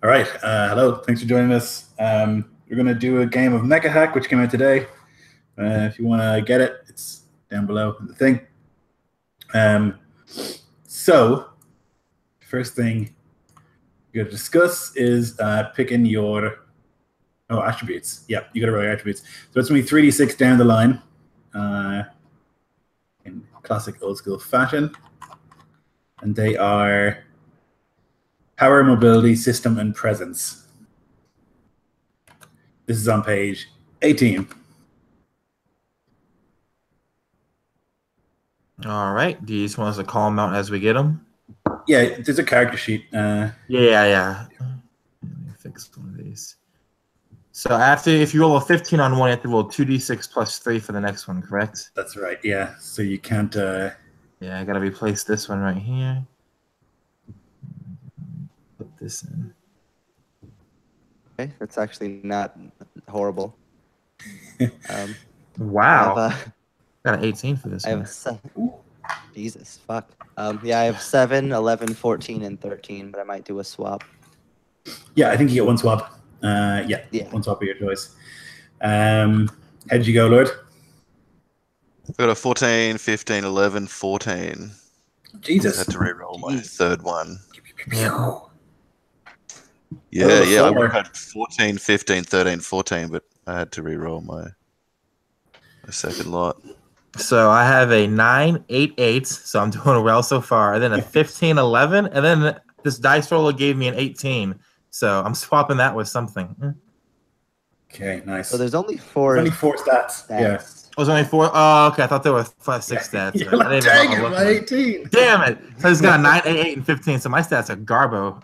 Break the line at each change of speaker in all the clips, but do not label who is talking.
All right. Hello. Thanks for joining us. We're going to do a game of Mecha Hack, which came out today. If you want to get it, it's down below in the thing. So, first thing you're going to discuss is picking your attributes. Yeah, you got to roll your attributes. So it's going to be 3d6 down the line in classic old school fashion. And they are power, mobility, system, and presence. This is on page 18.
All right. Do you just want us to call them out as we get them?
Yeah, there's a character sheet.
Yeah. Let me fix one of these. So if you roll a 15 on one, you have to roll 2d6 plus 3 for the next one, correct?
That's right, yeah. So you can't...
Yeah, I got to replace this one right here. Put this in.
Okay, that's actually not horrible.
Wow. Got an 18 for this one.
Jesus, fuck. Yeah, I have 7, 11, 14, and 13, but I might do a swap.
Yeah, I think you get one swap. Yeah, one swap of your choice. How'd you go, Lord?
I got a 14, 15, 11, 14.
Jesus.
I had to re-roll my third one.
Yeah.
Yeah, I would have had 14, 15, 13, 14, but I had to re-roll my second lot.
So I have a 9, 8, 8, so I'm doing well so far. And then a 15, 11, and then this dice roller gave me an 18. So I'm swapping that with something.
Okay, nice.
So there's only 4.
There's only 4 stats. Yeah.
Oh, there's only 4? Oh, okay. I thought there were 6 stats.
You're like, dang it, my 18.
Damn it. So it's got 9, 8, 8, and 15. So my stats are garbo.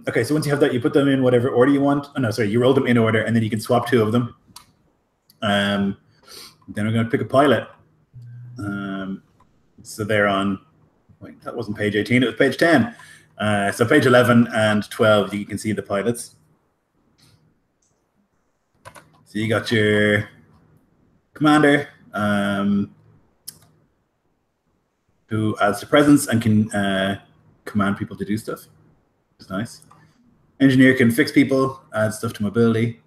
Okay, so once you have that, you put them in whatever order you want. Oh, no, sorry, you roll them in order, and then you can swap 2 of them. Then we're going to pick a pilot. So they're on... Wait, that wasn't page 18. It was page 10. So page 11 and 12, you can see the pilots. So you got your commander, who adds to presence and can command people to do stuff. It's nice. Engineer can fix people, add stuff to mobility.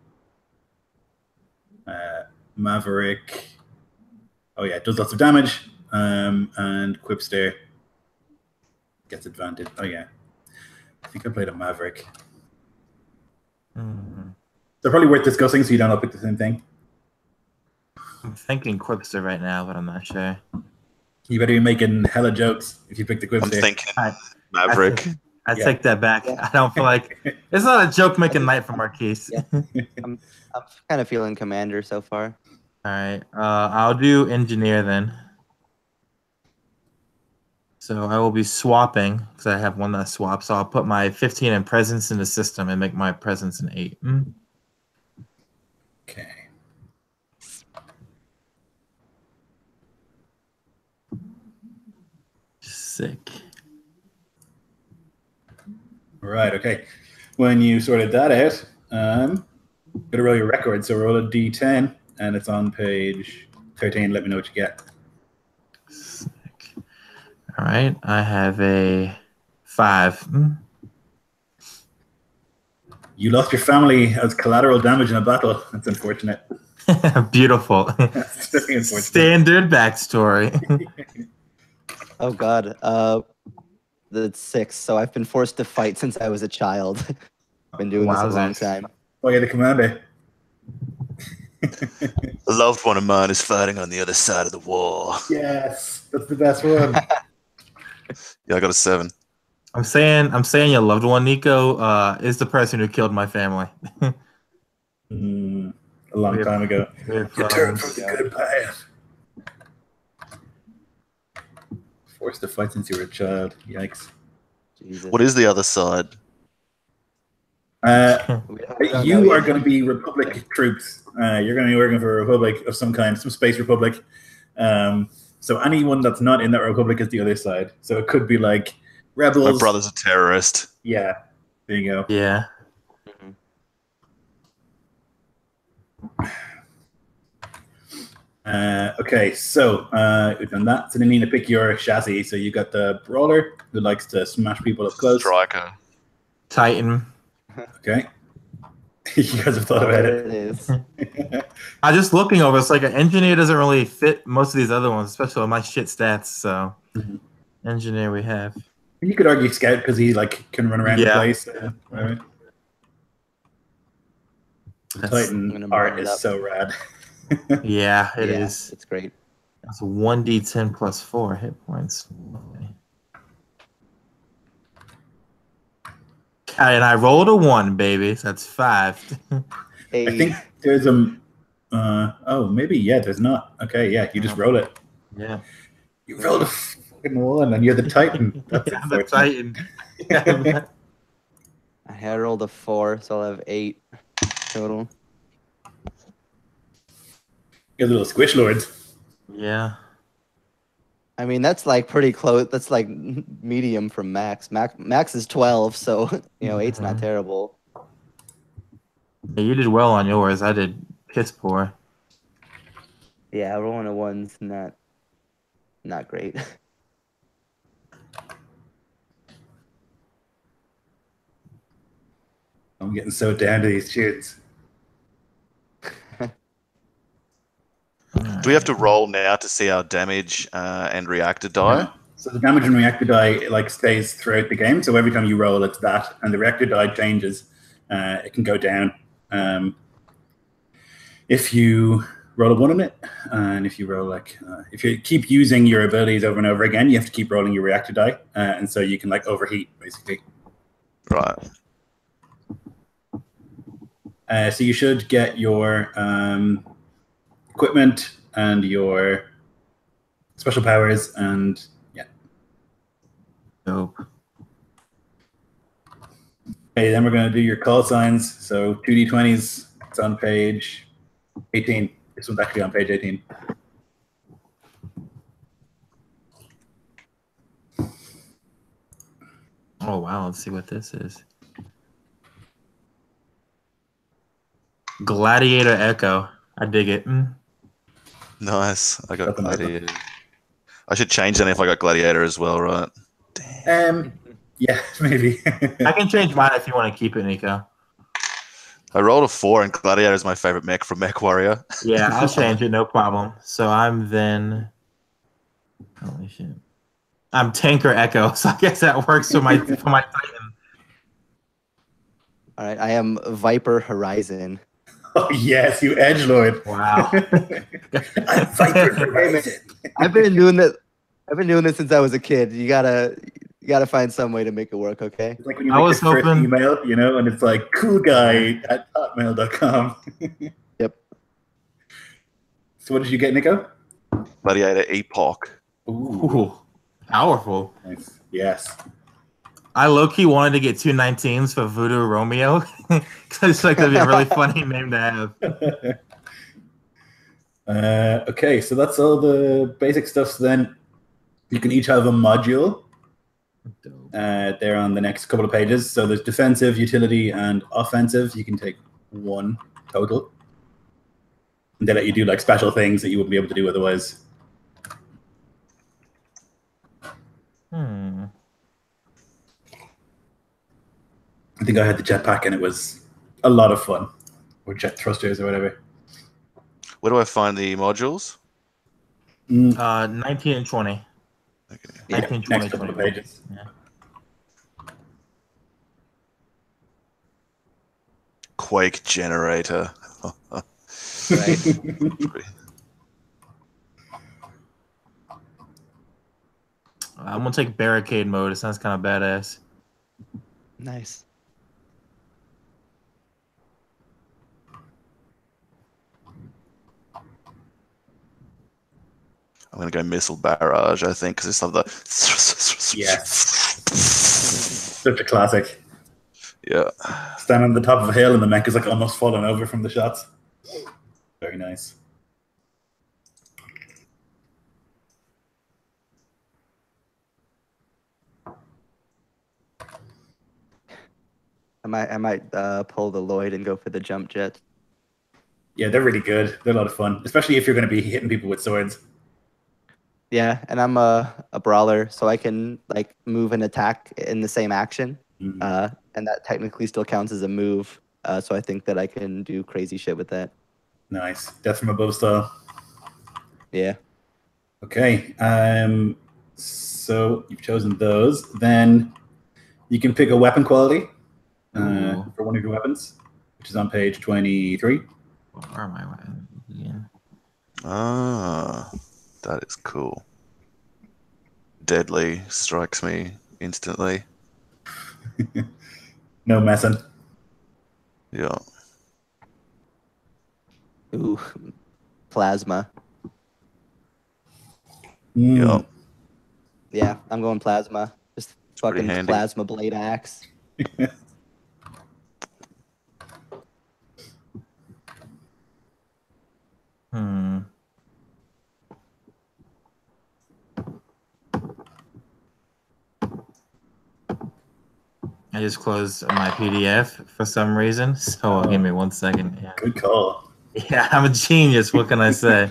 Maverick, does lots of damage. And Quipster gets advantage. Oh yeah, I think I played a Maverick. They're probably worth discussing, so you don't all pick the same thing.
I'm thinking Quipster right now, but I'm not sure.
You better be making hella jokes if you pick the Quipster.
I'm thinking Maverick.
I take that back. I don't feel like it's not a joke making night for Marquise.
I'm kind of feeling commander so far.
All right, I'll do engineer then. So I will be swapping because I have one that swaps. So I'll put my 15 in presence in the system and make my presence an 8.
Okay.
Sick.
All right. Okay. When you sorted that out, gotta roll your record. So roll a d10, and it's on page 13. Let me know what you get.
Sick. All right. I have a 5.
You lost your family as collateral damage in a battle. That's unfortunate.
Beautiful.
That's really unfortunate.
Standard backstory.
Oh god. That's 6. So I've been forced to fight since I was a child. I've been doing this a long time.
Oh, you're the commander.
A loved one of mine is fighting on the other side of the war.
Yes, that's the best one.
Yeah, I got a 7.
I'm saying your loved one, Nico, is the person who killed my family.
A long time ago. Return from the good path. Forced to fight since you were a child. Yikes.
Jesus.
What is the other side?
You are going to be Republic troops. You're going to be working for a Republic of some kind, some space Republic. So anyone that's not in that Republic is the other side. So it could be like rebels.
My brother's a terrorist.
Yeah. There you go.
Yeah.
Okay, so we've done that. So then you need to pick your chassis. So you got the brawler who likes to smash people up close.
Striker.
Titan.
Okay. You guys have thought about
There
it.
it is.
I'm just looking over. It's like an engineer doesn't really fit most of these other ones, especially with my shit stats. So, engineer we have.
You could argue scout because he can run around the
Yeah.
place. Right.
That's-
Titan art is so rad.
Yeah, it is.
It's great.
That's 1d10 plus 4 hit points. Okay. And I rolled a 1, baby. So that's 5.
I think there's a. Maybe there's not. Okay, you just roll it.
Yeah.
You rolled a fucking 1, and you're the Titan. That's
I'm the Titan.
I had rolled a 4, so I'll have 8 total.
You're little squish lords.
Yeah.
I mean, that's pretty close. That's medium from Max. Max is 12, so 8's not terrible.
Yeah, you did well on yours. I did piss poor.
Yeah, rolling a 1's not great.
I'm getting so down to these tunes.
Do we have to roll now to see our damage and reactor die?
Yeah. So the damage and reactor die stays throughout the game. So every time you roll, it's that, and the reactor die changes. It can go down if you roll a 1 on it, and if you roll if you keep using your abilities over and over again, you have to keep rolling your reactor die, and so you can overheat basically.
Right.
So you should get your equipment and your special powers, and
Dope.
Okay, then we're going to do your call signs. So 2d20s, it's on page 18. This one's actually on page 18.
Oh, wow. Let's see what this is. Gladiator Echo. I dig it.
Nice. I got Gladiator. I should change that if I got Gladiator as well, right?
Yeah, maybe.
I can change mine if you want to keep it, Nico.
I rolled a 4, and Gladiator is my favorite mech from Mech Warrior.
Yeah, I'll change it. No problem. So I'm then... Holy shit. I'm Tanker Echo, so I guess that works for my Titan.
All right, I am Viper Horizon.
Oh, yes, you edgelord.
Wow.
I'm Viper Horizon.
I've been doing that. I've been doing this since I was a kid. You gotta find some way to make it work, okay?
It's like when you make your first email, and it's like coolguy@hotmail.com.
Yep.
So what did you get, Nico?
Gladiator Epoch.
Ooh, powerful.
Nice. Yes.
I low-key wanted to get 2 19s for Voodoo Romeo because that'd be a really funny name to have.
Okay, so that's all the basic stuff. So then you can each have a module. They're on the next couple of pages. So there's defensive, utility, and offensive. You can take 1 total. And they let you do special things that you wouldn't be able to do otherwise. I think I had the jetpack and it was a lot of fun. Or jet thrusters or whatever.
Where do I find the modules?
19 and 20.
Okay.
19, 20,
next couple
20.
of pages.
Yeah.
Quake generator.
Right.
I'm gonna take barricade mode. It sounds kind of badass.
Nice.
I'm gonna go missile barrage, I think, because it's like the
Yes. Such a classic.
Yeah.
Stand on the top of a hill and the mech is almost falling over from the shots. Very nice.
I might pull the Lloyd and go for the jump jet.
Yeah, they're really good. They're a lot of fun, especially if you're going to be hitting people with swords.
Yeah, and I'm a brawler, so I can move and attack in the same action. And and that technically still counts as a move. So I think that I can do crazy shit with that.
Nice. Death from above style.
Yeah.
Okay. So you've chosen those. Then you can pick a weapon quality for one of your weapons, which is on page 23.
Where are my weapons? Yeah.
Ah, that is cool. Deadly strikes me instantly.
No messing.
Yeah.
Ooh, plasma.
Yeah.
Yeah, I'm going plasma. Just
pretty
fucking
handy.
plasma blade axe.
I just closed my PDF for some reason, so give me 1 second. Yeah.
Good call.
Yeah, I'm a genius. What can I say?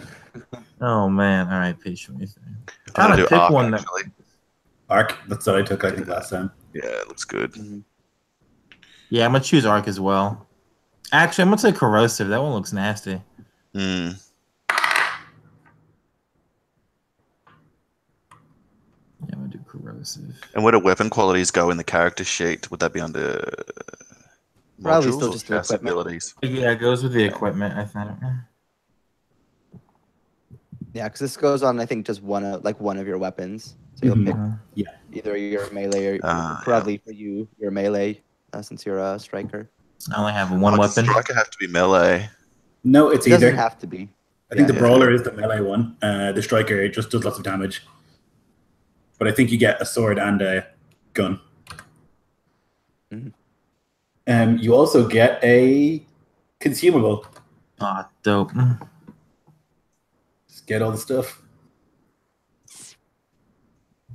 Oh man! All right, page 23.
I'm gonna do
pick
arc,
one.
actually.
Arc. That's what I took, I think, last time.
Yeah, it looks good.
Yeah, I'm gonna choose arc as well. Actually, I'm gonna say corrosive. That one looks nasty.
Hmm.
Yeah, I'm gonna do corrosive.
And where do weapon qualities go in the character sheet? Would that be under
Probably
modules
still
or
just
class
equipment.
abilities?
Yeah, it goes with the equipment, I think.
Yeah, because this goes on, I think, just one of your weapons. So you'll pick either your melee or probably for you your melee, since you're a striker.
I only have one weapon.
Striker have to be melee.
No, it's
It
either.
doesn't have to be.
I think the brawler is the melee one. The striker just does lots of damage. But I think you get a sword and a gun. You also get a consumable.
Ah, dope.
Just get all the stuff.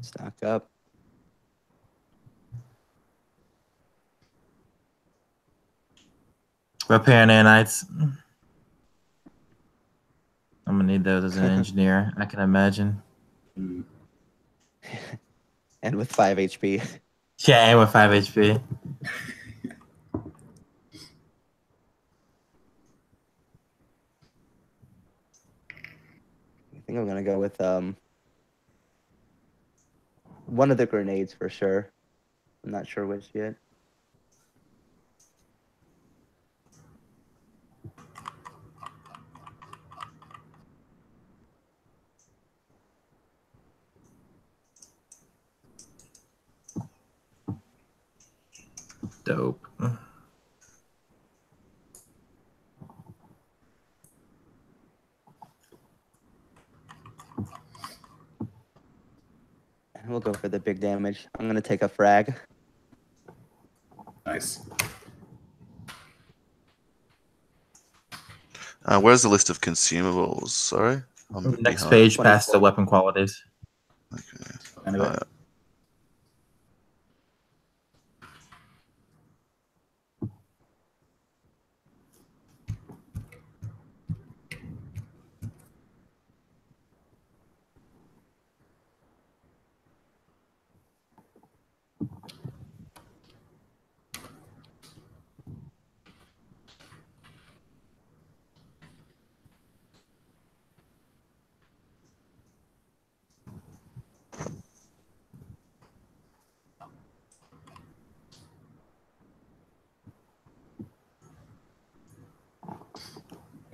Stock up.
Repair nanites. I'm gonna need those as an engineer. I can imagine.
And with 5 HP.
Yeah, and with 5 HP.
I think I'm gonna go with one of the grenades for sure. I'm not sure which yet.
Dope.
We'll go for the big damage. I'm gonna take a frag.
Nice.
Where's the list of consumables? Sorry?
Next page past the weapon qualities.
Okay.
Anyway.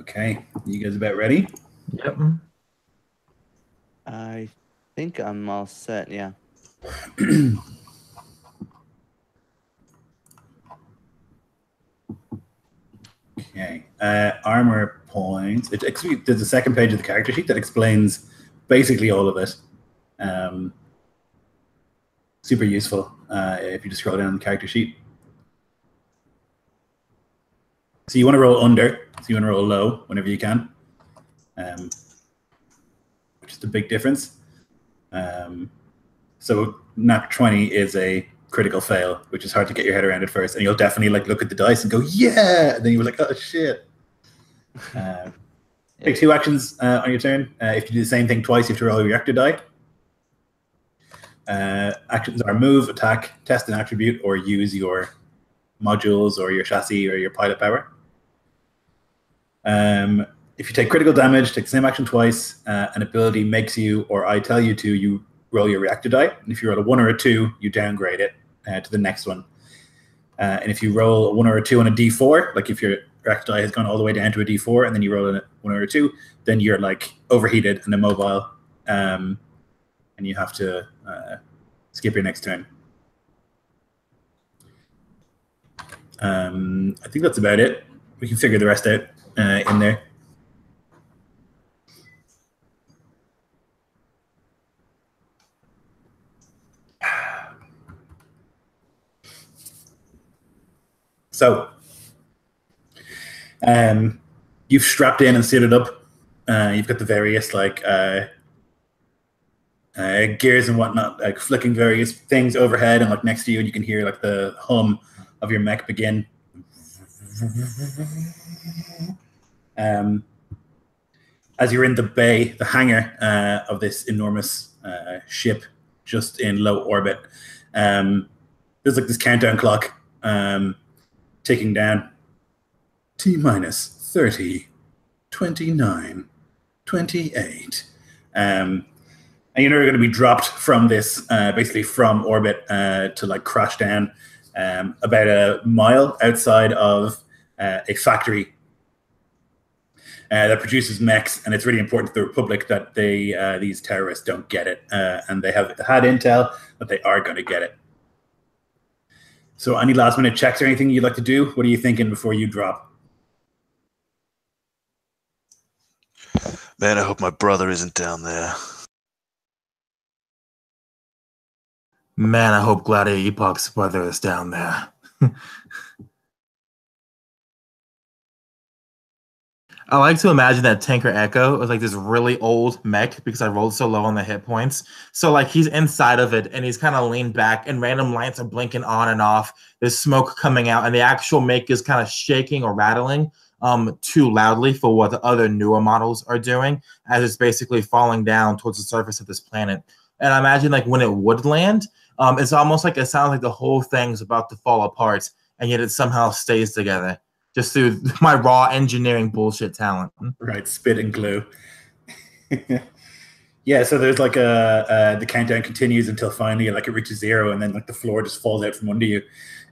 Okay, you guys about ready?
Yep.
I think I'm all set, yeah.
Okay. Armor points. There's a second page of the character sheet that explains basically all of it. Super useful if you just scroll down the character sheet. So you want to roll under, so you want to roll low whenever you can, which is the big difference. So nat 20 is a critical fail, which is hard to get your head around at first, and you'll definitely look at the dice and go, yeah, and then you're like, oh shit. Take 2 actions on your turn. If you do the same thing twice, you have to roll your reactor die. Actions are move, attack, test an attribute, or use your modules or your chassis or your pilot power. If you take critical damage, take the same action twice, an ability makes you, or I tell you to, you roll your reactor die. And if you roll a 1 or a 2, you downgrade it to the next one. And if you roll a 1 or a 2 on a D4, like if your reactor die has gone all the way down to a D4, and then you roll a 1 or a 2, then you're like overheated and immobile, and you have to skip your next turn. I think that's about it. We can figure the rest out in there. So, you've strapped in and suited up. You've got the various like gears and whatnot, like flicking various things overhead and like next to you, and you can hear like the hum of your mech begin. As you're in the bay, the hangar of this enormous ship, just in low orbit, there's like this countdown clock ticking down. T-minus 30, 29, 28. And you're never going to be dropped from this, basically from orbit to like crash down about a mile outside of a factory that produces mechs, and it's really important to the Republic that these terrorists don't get it, and they have had intel that they are going to get it. So any last minute checks or anything you'd like to do? What are you thinking before you drop?
Man, I hope my brother isn't down there.
Man, I hope Gladiator Epoch's brother is down there. I like to imagine that Tanker Echo is like this really old mech because I rolled so low on the hit points. So like he's inside of it and he's kind of leaned back and random lights are blinking on and off. There's smoke coming out and the actual mech is kind of shaking or rattling too loudly for what the other newer models are doing as it's basically falling down towards the surface of this planet. And I imagine like when it would land, it's almost like it sounds like the whole thing's about to fall apart and yet it somehow stays together. Just through my raw engineering bullshit talent.
Right, spit and glue. Yeah, so there's like the countdown continues until finally like it reaches 0, and then like the floor just falls out from under you,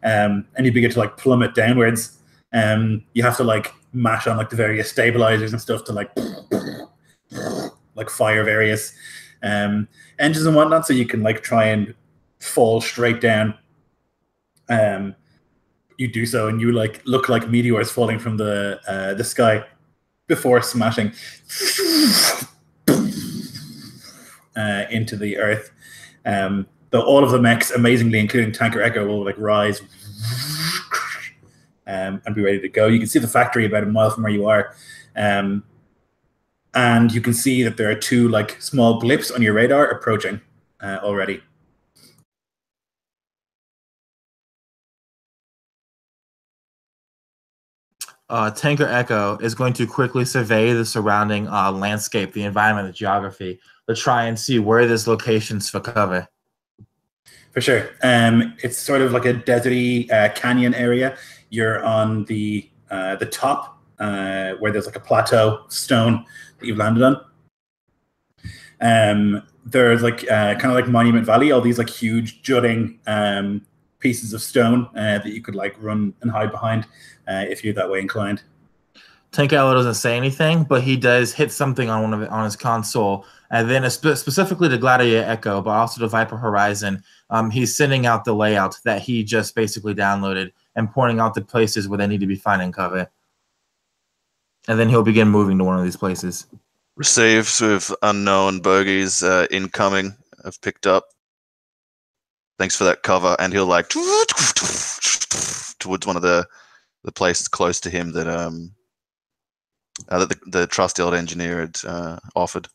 and you begin to like plummet downwards. You have to like mash on like the various stabilizers and stuff to like fire various engines and whatnot, so you can like try and fall straight down. You do so, and you like look like meteors falling from the sky before smashing into the earth. Though all of the mechs, amazingly, including Tanker Echo, will like rise and be ready to go. You can see the factory about a mile from where you are, and you can see that there are 2 like small blips on your radar approaching already.
Tanker Echo is going to quickly survey the surrounding landscape, the environment, the geography, to try and see where there's locations for cover.
For sure. It's sort of like a deserty canyon area. You're on the top where there's like a plateau stone that you've landed on. There's like kind of like Monument Valley, all these like huge jutting pieces of stone that you could like run and hide behind if you're that way inclined.
Tanker Echo doesn't say anything, but he does hit something on his console, and then specifically to Gladiator Echo, but also to Viper Horizon. He's sending out the layout that he just basically downloaded and pointing out the places where they need to be finding cover. And then he'll begin moving to one of these places.
Received with unknown bogeys incoming. I've picked up. Thanks for that cover. And he'll like towards one of the places close to him that that the trusty old engineer had offered.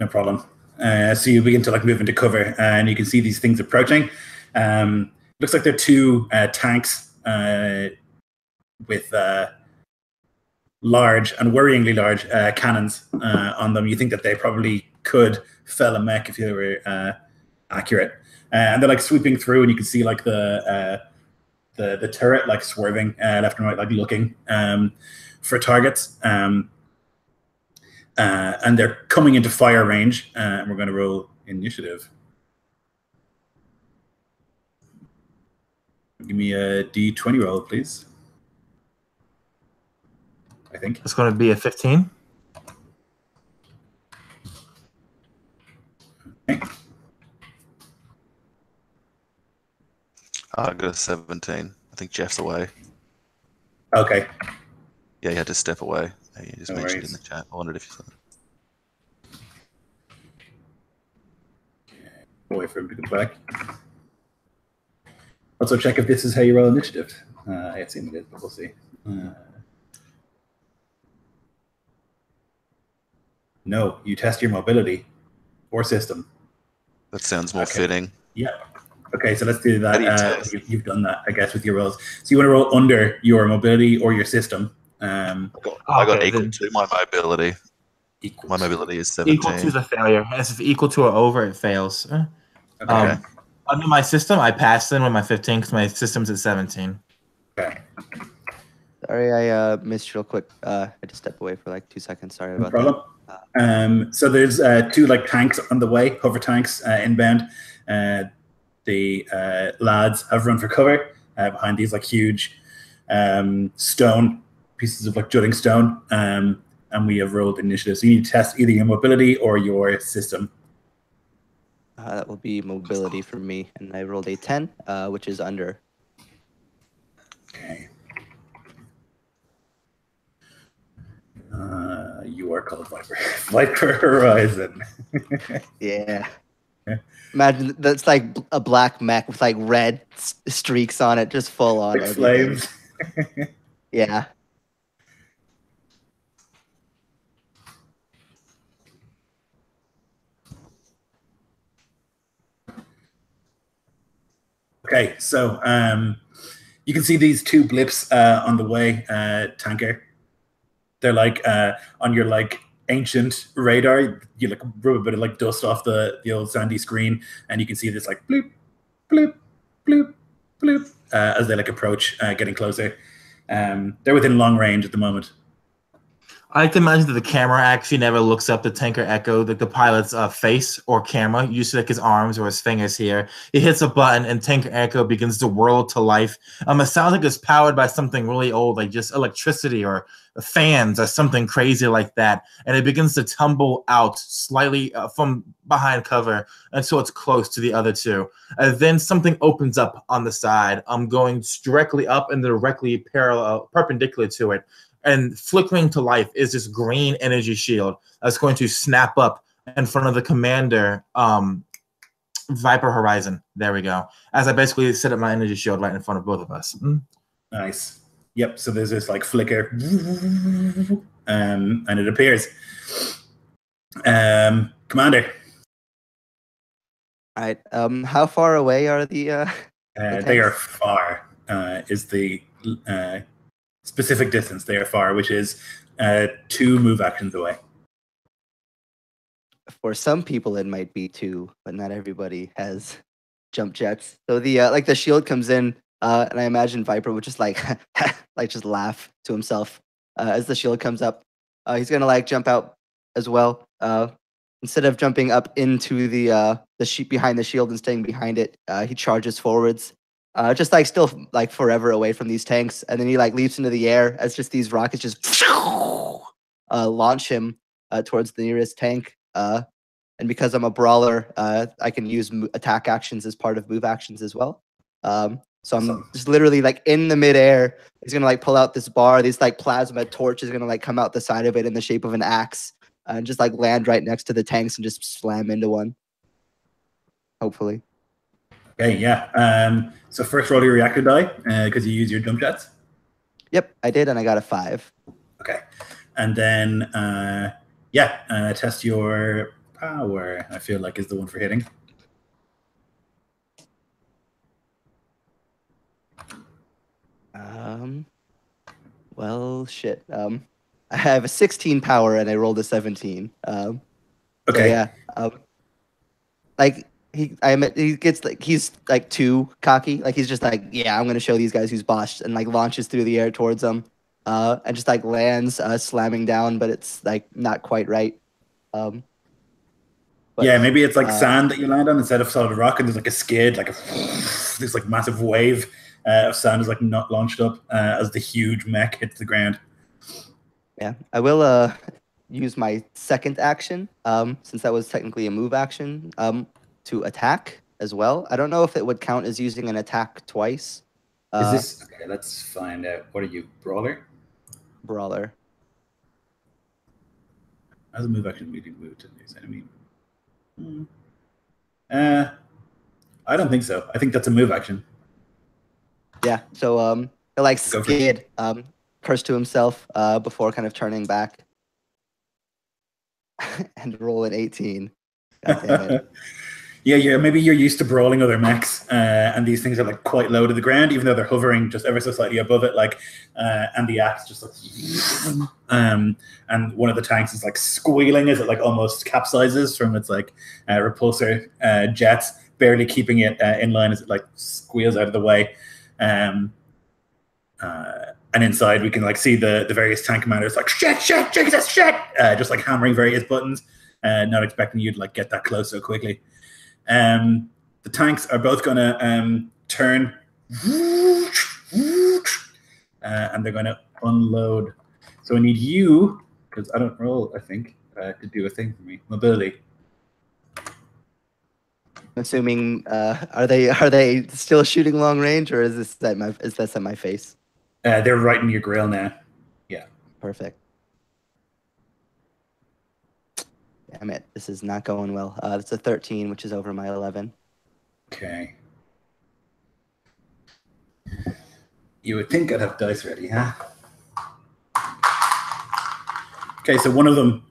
No problem. So you begin to like move into cover, and you can see these things approaching. Looks like they're 2 tanks with large and worryingly large cannons on them. You think that they probably could fell a mech if they were accurate. And they're like sweeping through, and you can see like the turret like swerving left and right, like looking for targets. And they're coming into fire range. And we're going to roll initiative. Give me a D20 roll, please. I think
it's going to be a 15.
Okay.
I got a 17. I think Jeff's away.
Okay.
Yeah, he had to step away. He just
No
mentioned
worries.
in the chat. I wondered if you saw it.
Wait for him to come back. Also check if this is how you roll initiative. I assume it is, but we'll see. No, you test your mobility or system.
That sounds more fitting.
Yeah. Okay, so let's do
How do you
that.
test?
You've done that, I guess, with your rolls. So you want to roll under your mobility or your system.
I got
Okay,
equal
then-
to my mobility.
Equal
My
to-
mobility is 17.
Equal to is a failure. As if equal to or over, it fails.
Okay.
Under my system, I passed in with my 15 because my system's at 17.
Okay.
Sorry, I missed real quick. I had to step away for like 2 seconds. Sorry
No
about
problem. So there's two like tanks on the way, hover tanks inbound. The lads have run for cover behind these like huge stone pieces of like jutting stone, and we have rolled initiative. So you need to test either your mobility or your system.
That will be mobility for me, and I rolled a 10, which is under.
Okay. You are called Viper. Viper Horizon.
Yeah. Imagine that's like a black mech with like red streaks on it, just full on.
Like flames.
Yeah.
Okay, so you can see these two blips on the way, tanker. They're like on your like ancient radar. You like rub a bit of like dust off the old sandy screen, and you can see this like bloop, bloop, bloop, bloop as they like approach, getting closer. They're within long range at the moment.
I like to imagine that the camera actually never looks up the tanker Echo, like the pilot's face or camera. You see like his arms or his fingers here. He hits a button and tanker Echo begins to whirl to life. It sounds like it's powered by something really old, like just electricity or fans or something crazy like that. And it begins to tumble out slightly from behind cover until it's close to the other two. Then something opens up on the side. I'm going directly up and directly perpendicular to it. And flickering to life is this green energy shield that's going to snap up in front of the commander, Viper Horizon. There we go. As I basically set up my energy shield right in front of both of us.
Nice. Yep. So there's this like flicker, and it appears. Commander.
All right. How far away are the
They are far. Is the specific distance. They are far, which is 2 move actions away.
For some people, it might be 2, but not everybody has jump jets. So the like the shield comes in, and I imagine Viper would just like like just laugh to himself as the shield comes up. He's gonna like jump out as well. Instead of jumping up into the sheep behind the shield and staying behind it, he charges forwards. Just like still like forever away from these tanks, and then he like leaps into the air as just these rockets just launch him towards the nearest tank. And because I'm a brawler, I can use attack actions as part of move actions as well. So I'm just literally like in the midair. He's gonna like pull out this bar. These like plasma torch is gonna like come out the side of it in the shape of an axe, and just like land right next to the tanks and just slam into one. Hopefully.
Okay, yeah. So first roll your reactor die because you use your jump jets.
Yep, I did, and I got a 5.
Okay, and then test your power. I feel like is the one for hitting.
Well, shit. I have a 16 power and I rolled a 17.
Okay.
So yeah. Like he gets like he's like too cocky. Like he's just like, yeah, I'm gonna show these guys who's boss, and like launches through the air towards them, and just like lands, slamming down, but it's like not quite right. But,
yeah, maybe it's like sand that you land on instead of solid rock, and there's like a skid, like this like massive wave of sand is like not launched up as the huge mech hits the ground.
Yeah, I will use my second action, since that was technically a move action, to attack as well. I don't know if it would count as using an attack twice.
Is this okay? Let's find out. What are you, brawler?
Brawler.
As a move action, medium move to this enemy. I don't think so. I think that's a move action.
Yeah. So he'll like skid, curse to himself before kind of turning back and roll an 18. God damn it.
Yeah, maybe you're used to brawling other mechs, and these things are like quite low to the ground, even though they're hovering just ever so slightly above it. Like, and the axe just like, and one of the tanks is like squealing as it like almost capsizes from its like repulsor jets, barely keeping it in line as it like squeals out of the way. And inside we can like see the various tank commanders like shit, Jesus, shit, just like hammering various buttons, not expecting you to like get that close so quickly. The tanks are both going to turn and they're going to unload. So I need you, because I don't roll, I think, to do a thing for me. Mobility.
Assuming, are they still shooting long range, or is this at my face?
They're right in your grill now. Yeah.
Perfect. Damn it, this is not going well. It's a 13, which is over my 11.
Okay. You would think I'd have dice ready, huh? Okay, so one of them,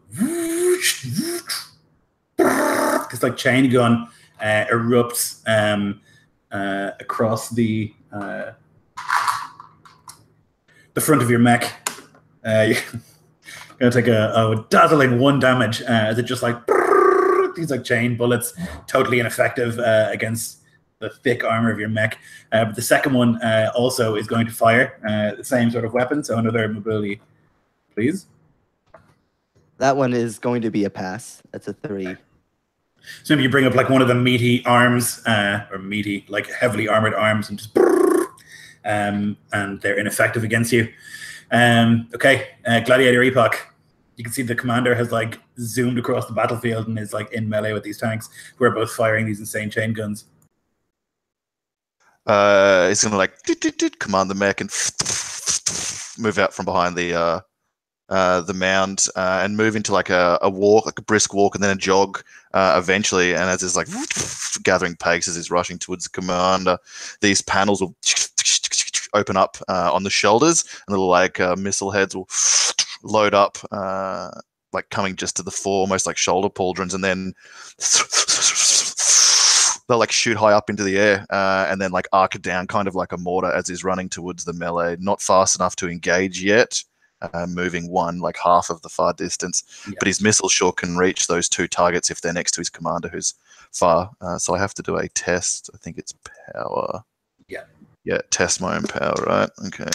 this like chain gun erupts across the front of your mech. You're gonna take a dazzling 1 damage as it just like these like chain bullets, totally ineffective against the thick armor of your mech. But the second one also is going to fire the same sort of weapon, so another mobility, please.
That one is going to be a pass. That's a 3.
So maybe you bring up like one of the meaty arms, or meaty, like heavily armored arms, and just and they're ineffective against you. Okay, Gladiator Epoch. You can see the commander has like zoomed across the battlefield and is like in melee with these tanks who are both firing these insane chain guns.
He's gonna like command the mech and move out from behind the mound and move into like a walk, like a brisk walk, and then a jog eventually. And as he's like gathering pace as he's rushing towards the commander, these panels will open up on the shoulders, and little like missile heads will load up, like coming just to the fore, almost like shoulder pauldrons, and then they'll like shoot high up into the air and then like arc down, kind of like a mortar as he's running towards the melee. Not fast enough to engage yet, moving one like half of the far distance, but his missile sure can reach those 2 targets if they're next to his commander who's far. So I have to do a test. I think it's power. Yeah, test my own power, right? Okay.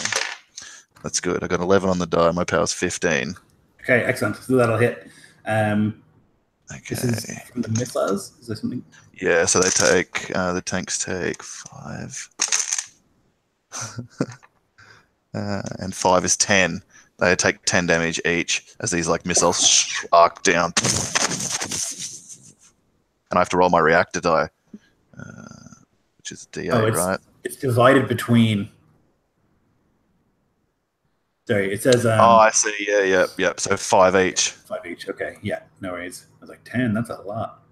That's good. I got 11 on the die. My power's 15.
Okay, excellent. So that'll hit.
Okay.
This is from the missiles. Is there something?
Yeah, so they take, the tanks take 5. And 5 is 10. They take 10 damage each as these like missiles arc down. And I have to roll my reactor die, which is a D8, right?
It's divided between. Sorry, it says.
Oh, I see. Yeah. So 5 each.
5 each. Okay. Yeah. No worries. I was like 10. That's a lot.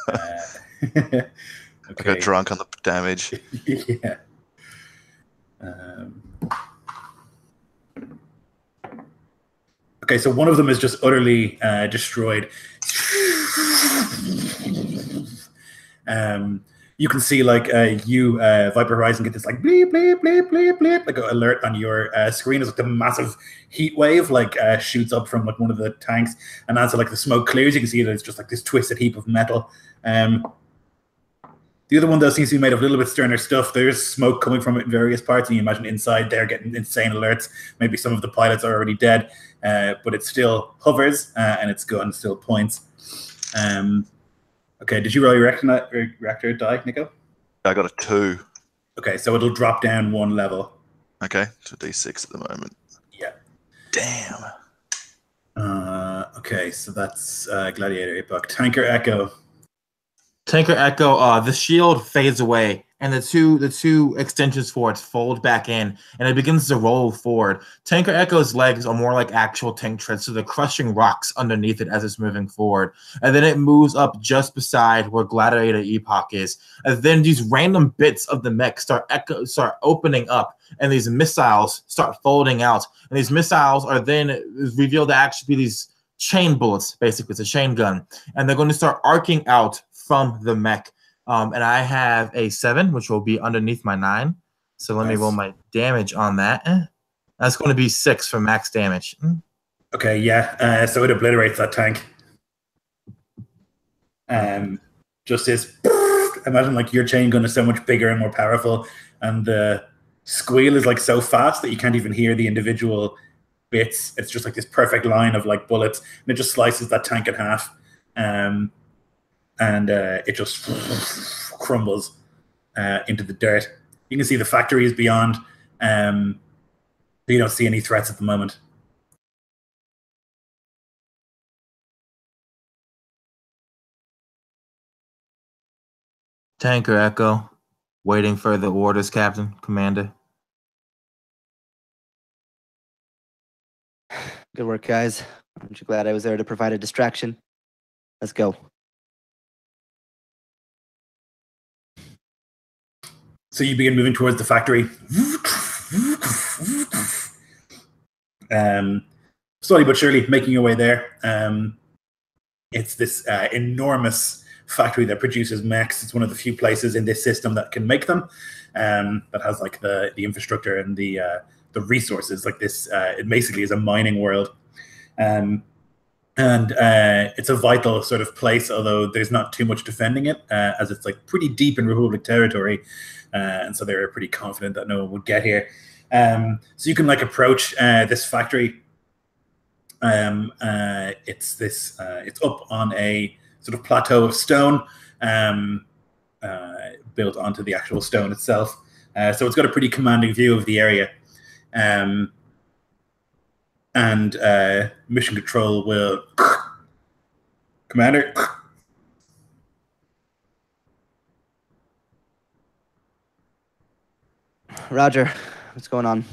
Okay.
I got drunk on the damage.
Yeah. Okay, so one of them is just utterly destroyed. You can see like you, Viper Horizon, get this like bleep, bleep, bleep, bleep, bleep, like alert on your screen as like the massive heat wave like shoots up from like one of the tanks, and as like the smoke clears, you can see that it's just like this twisted heap of metal. The other one, though, seems to be made of a little bit sterner stuff. There's smoke coming from it in various parts, and you imagine inside they're getting insane alerts. Maybe some of the pilots are already dead, but it still hovers, and its gun still points. Okay, did you roll your reactor die, Nico?
I got a 2.
Okay, so it'll drop down 1 level.
Okay, to D6 at the moment.
Yeah.
Damn.
Okay, so that's Gladiator Epoch. Tanker Echo.
Tanker Echo, the shield fades away, and the two extensions for it fold back in, and it begins to roll forward. Tanker Echo's legs are more like actual tank treads, so they're crushing rocks underneath it as it's moving forward. And then it moves up just beside where Gladiator Epoch is. And then these random bits of the mech start opening up, and these missiles start folding out. And these missiles are then revealed to actually be these chain bullets, basically. It's a chain gun. And they're going to start arcing out from the mech. And I have a 7, which will be underneath my 9. So let me roll my damage on that. That's going to be 6 for max damage.
Okay, yeah. So it obliterates that tank. Just this. Imagine like your chain gun is so much bigger and more powerful, and the squeal is like so fast that you can't even hear the individual bits. It's just like this perfect line of like bullets, and it just slices that tank in half. And it just crumbles into the dirt. You can see the factory is beyond. But you don't see any threats at the moment.
Tanker Echo, waiting for the orders, Captain, Commander.
Good work, guys. Aren't you glad I was there to provide a distraction? Let's go.
So you begin moving towards the factory. Slowly but surely making your way there. It's this enormous factory that produces mechs. It's one of the few places in this system that can make them, that has like the infrastructure and the resources. Like this, it basically is a mining world. And it's a vital sort of place, although there's not too much defending it, as it's like pretty deep in Republic territory. And so they were pretty confident that no one would get here. So you can like approach this factory. It's up on a sort of plateau of stone, built onto the actual stone itself. So it's got a pretty commanding view of the area. And mission control will... Commander?
Roger. What's going on?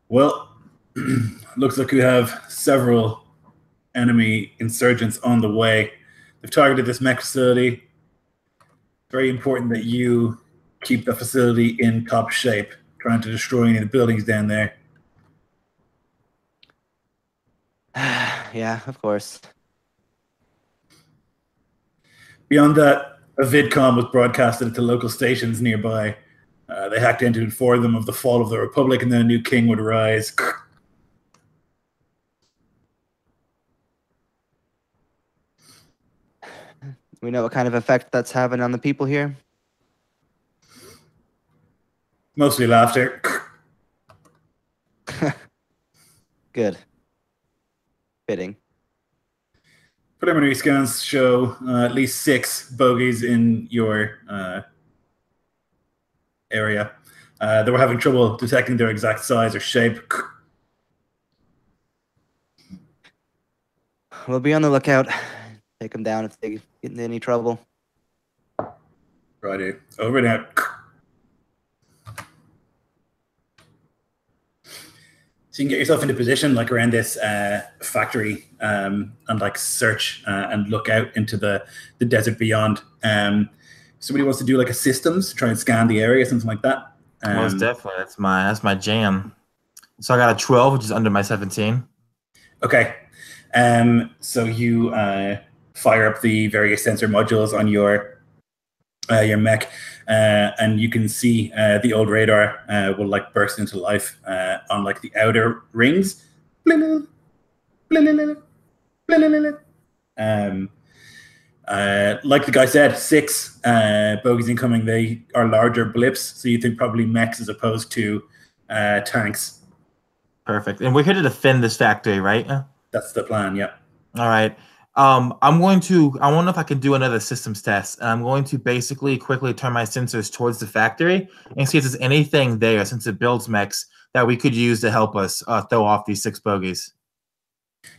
Well, looks like we have several enemy insurgents on the way. They've targeted this mech facility. Very important that you keep the facility in top shape, trying to destroy any of the buildings down there.
Yeah, of course.
Beyond that, a vidcom was broadcasted to local stations nearby. They hacked in to inform them of the fall of the Republic, and then a new king would arise.
We know what kind of effect that's having on the people here?
Mostly laughter.
Good. Fitting.
Preliminary scans show at least 6 bogies in your area. They were having trouble detecting their exact size or shape.
We'll be on the lookout. Take them down if they get into any trouble.
Righty. Over and out. So you can get yourself into position like around this factory and like search and look out into the desert beyond. Somebody wants to do like a systems, try and scan the area, something like that.
Most definitely. That's my jam. So I got a 12, which is under my 17.
Okay. So you fire up the various sensor modules on your mech, and you can see the old radar will like burst into life on like the outer rings. Like the guy said, 6 bogies incoming. They are larger blips, so you think probably mechs as opposed to tanks.
Perfect. And we're here to defend this factory, right?
That's the plan. Yeah.
All right. I'm going to. I wonder if I can do another systems test. I'm going to basically quickly turn my sensors towards the factory and see if there's anything there, since it builds mechs, that we could use to help us throw off these 6 bogies.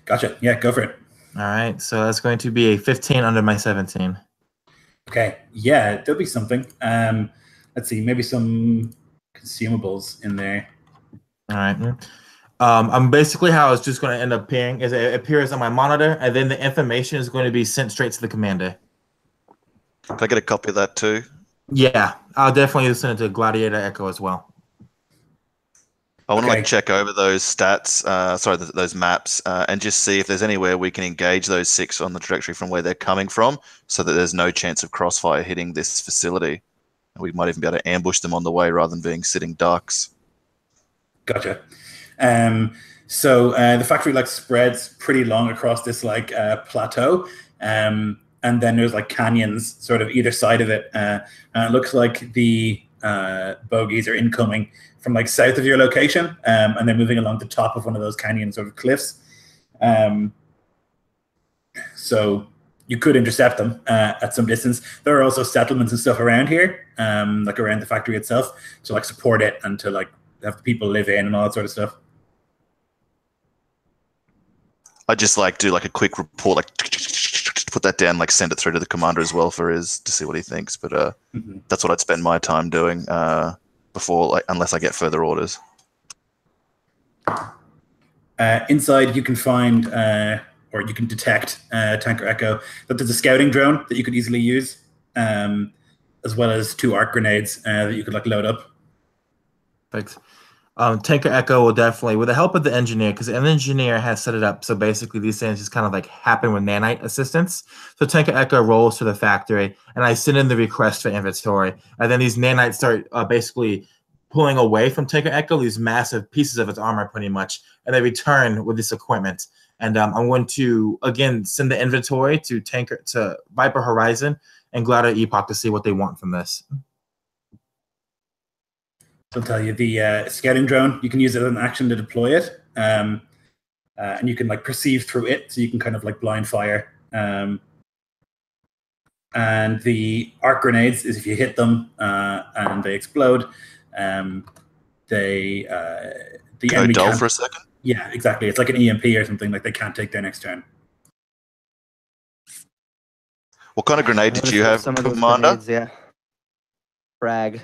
Gotcha. Yeah, go for it.
All right. So that's going to be a 15 under my 17.
Okay. Yeah, there'll be something. Let's see. Maybe some consumables in there.
All right. I'm basically how it's just going to end up appearing is it appears on my monitor, and then the information is going to be sent straight to the commander.
Can I get a copy of that too?
Yeah, I'll definitely send it to Gladiator Echo as well.
I want to
Okay.
like check over those stats, those maps, and just see if there's anywhere we can engage those 6 on the trajectory from where they're coming from, so that there's no chance of crossfire hitting this facility. We might even be able to ambush them on the way rather than being sitting ducks.
Gotcha. So the factory like spreads pretty long across this like plateau, and then there's like canyons sort of either side of it. And it looks like the bogies are incoming from like south of your location, and they're moving along the top of one of those canyon sort of cliffs. So you could intercept them at some distance. There are also settlements and stuff around here, like around the factory itself, to like support it and to like have people live in and all that sort of stuff.
I just like do like a quick report, like put that down, like send it through to the commander as well to see what he thinks. But that's what I'd spend my time doing before, like, unless I get further orders.
Inside, you can find or you can detect Tanker Echo that there's a scouting drone that you could easily use, as well as 2 arc grenades that you could like load up.
Thanks. Tanker Echo will definitely, with the help of the engineer, because the engineer has set it up so basically these things just kind of like happen with nanite assistance. So Tanker Echo rolls to the factory, and I send in the request for inventory, and then these nanites start basically pulling away from Tanker Echo these massive pieces of its armor, pretty much, and they return with this equipment. And I'm going to again send the inventory to Viper Horizon and Gladiator Epoch to see what they want from this.
So I'll tell you, the scouting drone, you can use it as an action to deploy it, and you can like perceive through it, so you can kind of like blind fire. And the arc grenades is if you hit them and they explode, the enemy
dull
can't,
for a second.
Yeah, exactly. It's like an EMP or something. Like they can't take their next turn.
What kind of grenade did you have,
some of those
Commander?
grenades, yeah. Frag.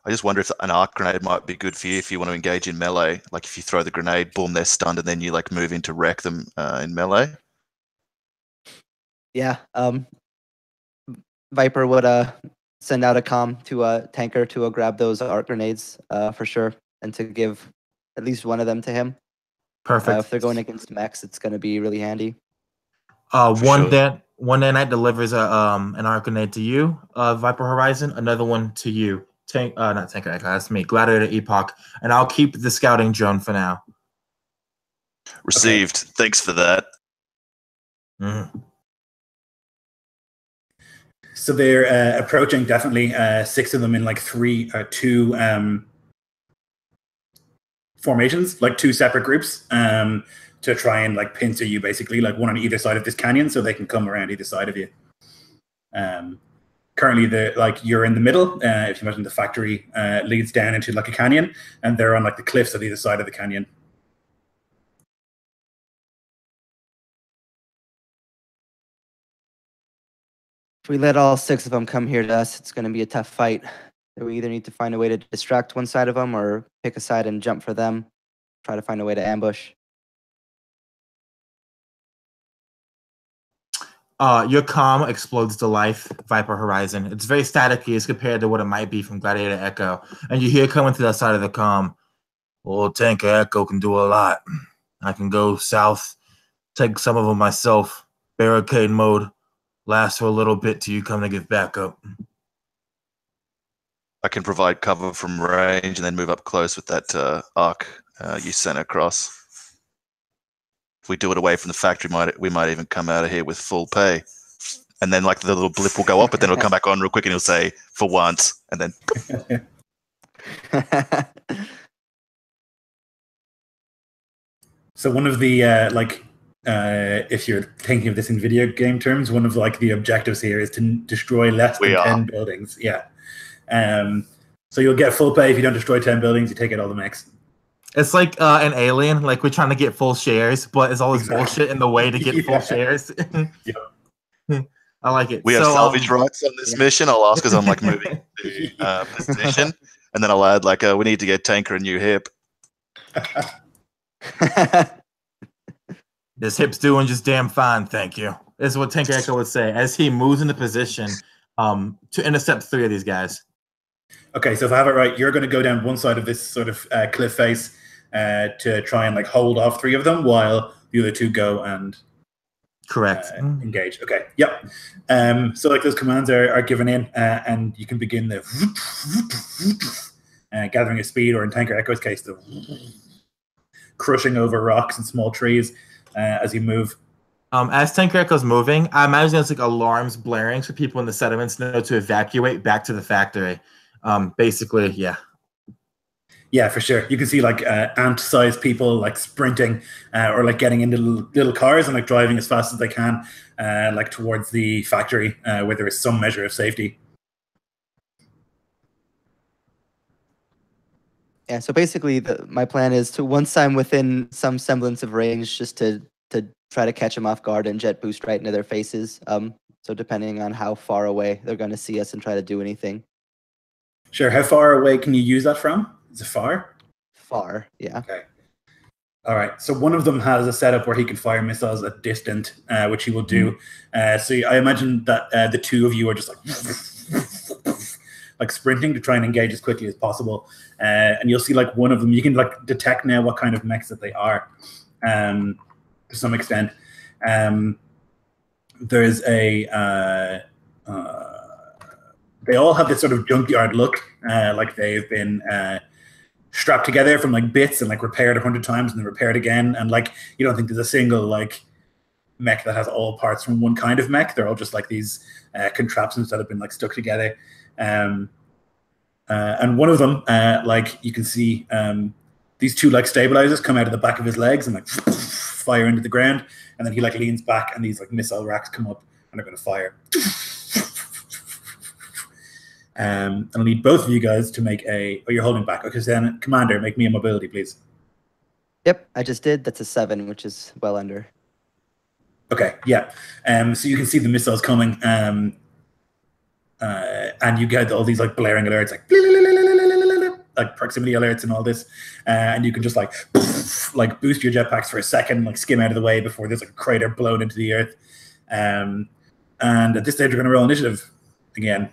I just wonder if an arc grenade might be good for you if you want to engage in melee. Like if you throw the grenade, boom, they're stunned, and then you like move in to wreck them in melee.
Yeah. Viper would send out a comm to Tanker to grab those arc grenades for sure, and to give at least one of them to him.
Perfect.
If they're going against mechs, it's going to be really handy.
One nanite delivers an arc grenade to you, Viper Horizon. Another one to you. Not Tanker Echo, that's me, Gladiator Epoch, and I'll keep the scouting drone for now.
Received. Okay. Thanks for that.
So they're approaching definitely 6 of them in like 2 formations, like 2 separate groups, to try and like pincer you, basically, like one on either side of this canyon, so they can come around either side of you. Currently, you're in the middle. If you imagine the factory leads down into like a canyon, and they're on like the cliffs on either side of the canyon.
If we let all 6 of them come here to us, it's going to be a tough fight. We either need to find a way to distract one side of them, or pick a side and jump for them. Try to find a way to ambush.
Your comm explodes to life, Viper Horizon. It's very staticky as compared to what it might be from Gladiator Echo. And you hear coming to that side of the comm, "Well, Tanker Echo can do a lot. I can go south, take some of them myself, barricade mode, last for a little bit till you come to get back up."
I can provide cover from range and then move up close with that arc you sent across. if we do it away from the factory, we might even come out of here with full pay. And then like the little blip will go up, but then it'll come back on real quick, and it'll say for once, and then.
So one of the if you're thinking of this in video game terms, one of like the objectives here is to destroy less than 10 buildings. Yeah. So you'll get full pay if you don't destroy 10 buildings. You take out all the mechs.
It's like an Alien. Like we're trying to get full shares, but it's all this bullshit in the way to get full shares. Yep. I like it.
We have salvage rights on this mission. I'll ask as I'm like moving to position, and then I'll add like we need to get Tanker a new hip.
This hip's doing just damn fine, thank you. This is what Tanker Echo would say as he moves into position to intercept 3 of these guys.
Okay, so if I have it right, you're going to go down one side of this sort of cliff face to try and like hold off 3 of them while the other 2 go and engage. Okay, yep. So like those commands are given in, and you can begin the gathering of speed, or in Tanker Echo's case, the crushing over rocks and small trees as you move.
As Tanker Echo's moving, I imagine there's like alarms blaring for people in the settlements know to evacuate back to the factory. Basically, yeah.
Yeah, for sure. You can see like ant-sized people like sprinting or like getting into little cars and like driving as fast as they can like towards the factory where there is some measure of safety.
Yeah, so basically my plan is to, once I'm within some semblance of range, just to try to catch them off guard and jet boost right into their faces. So depending on how far away they're going to see us and try to do anything.
Sure. How far away can you use that from? Is it far?
Far, yeah.
Okay. All right. So one of them has a setup where he can fire missiles at distant, which he will do. So I imagine that the 2 of you are just like sprinting to try and engage as quickly as possible. And you'll see like one of them, you can like detect now what kind of mechs that they are to some extent. There's a... they all have this sort of junkyard look, like they've been strapped together from like bits and like repaired 100 times and then repaired again. And like you don't think there's a single like mech that has all parts from one kind of mech. They're all just like these contraptions that have been like stuck together. And one of them, like you can see these 2 like stabilizers come out of the back of his legs and like fire into the ground. And then he like leans back and these like missile racks come up and are going to fire. And I'll need both of you guys to make a... Oh, you're holding back. Okay, so then, Commander, make me a mobility, please.
Yep, I just did. That's a 7, which is well under.
Okay, yeah. So you can see the missiles coming, and you get all these like blaring alerts, like proximity alerts and all this, and you can just like boost your jetpacks for a second, like skim out of the way before there's like a crater blown into the earth. And at this stage, we're going to roll initiative again.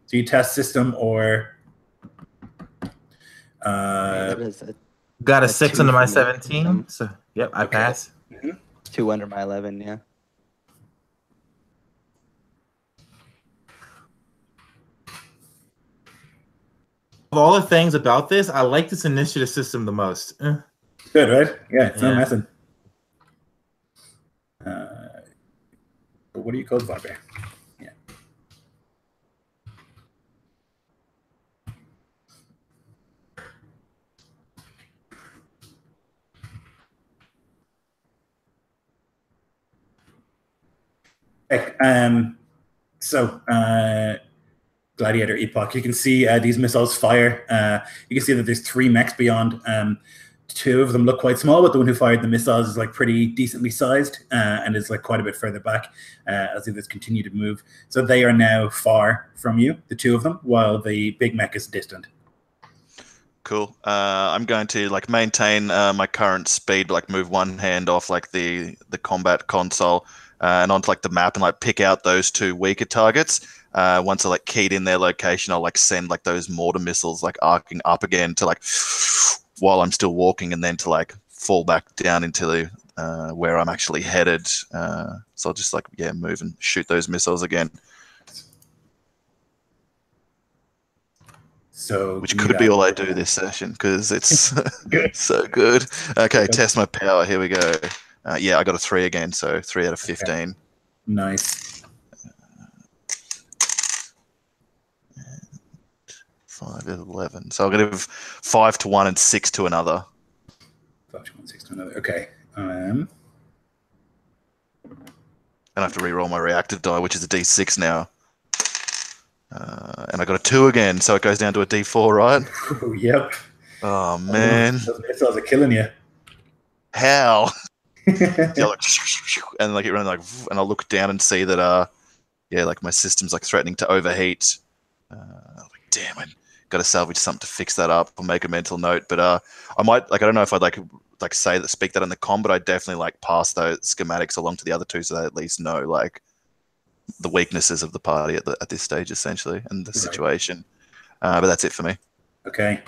So you test system or
got a 6 under my 17. So yep, I pass.
2 under my 11, yeah.
Of all the things about this, I like this initiative system the most.
Good, right? Yeah, it's not messing. But what do you call the Viper? Yeah. Okay, so Gladiator Epoch, you can see these missiles fire. You can see that there's 3 mechs beyond. 2 of them look quite small, but the one who fired the missiles is like pretty decently sized and is like quite a bit further back as the others continue to move. So they are now far from you, the 2 of them, while the big mech is distant.
Cool. I'm going to like maintain my current speed, like move one hand off like the combat console and onto like the map and like pick out those 2 weaker targets. Once I like keyed in their location, I'll like send like those mortar missiles like arcing up again to like while I'm still walking, and then to like fall back down into the where I'm actually headed. So I'll just like move and shoot those missiles again.
So
Which
give me
could be
that.
all I do this session because it's
Good.
so good. Okay,
Okay.
test my power. Here we go. Yeah, I got a 3 again, so 3 out of 15.
Nice.
5 out of 11. So I'm going to have 5 to one and 6 to another.
5 to 1, 6 to another. Okay.
And I have to re-roll my reactive die, which is a D6 now. And I got a 2 again, so it goes down to a D4, right?
Oh, yep.
Oh, man.
Those missiles are killing you.
How? Yeah, like, and like it running like, and I look down and see that yeah, like my system's like threatening to overheat. Like, damn, I got to salvage something to fix that up or make a mental note. But I might like, I don't know if I'd like speak that in the com, but I definitely like pass those schematics along to the other two so they at least know like the weaknesses of the party at this stage essentially and the situation. But that's it for me.
Okay.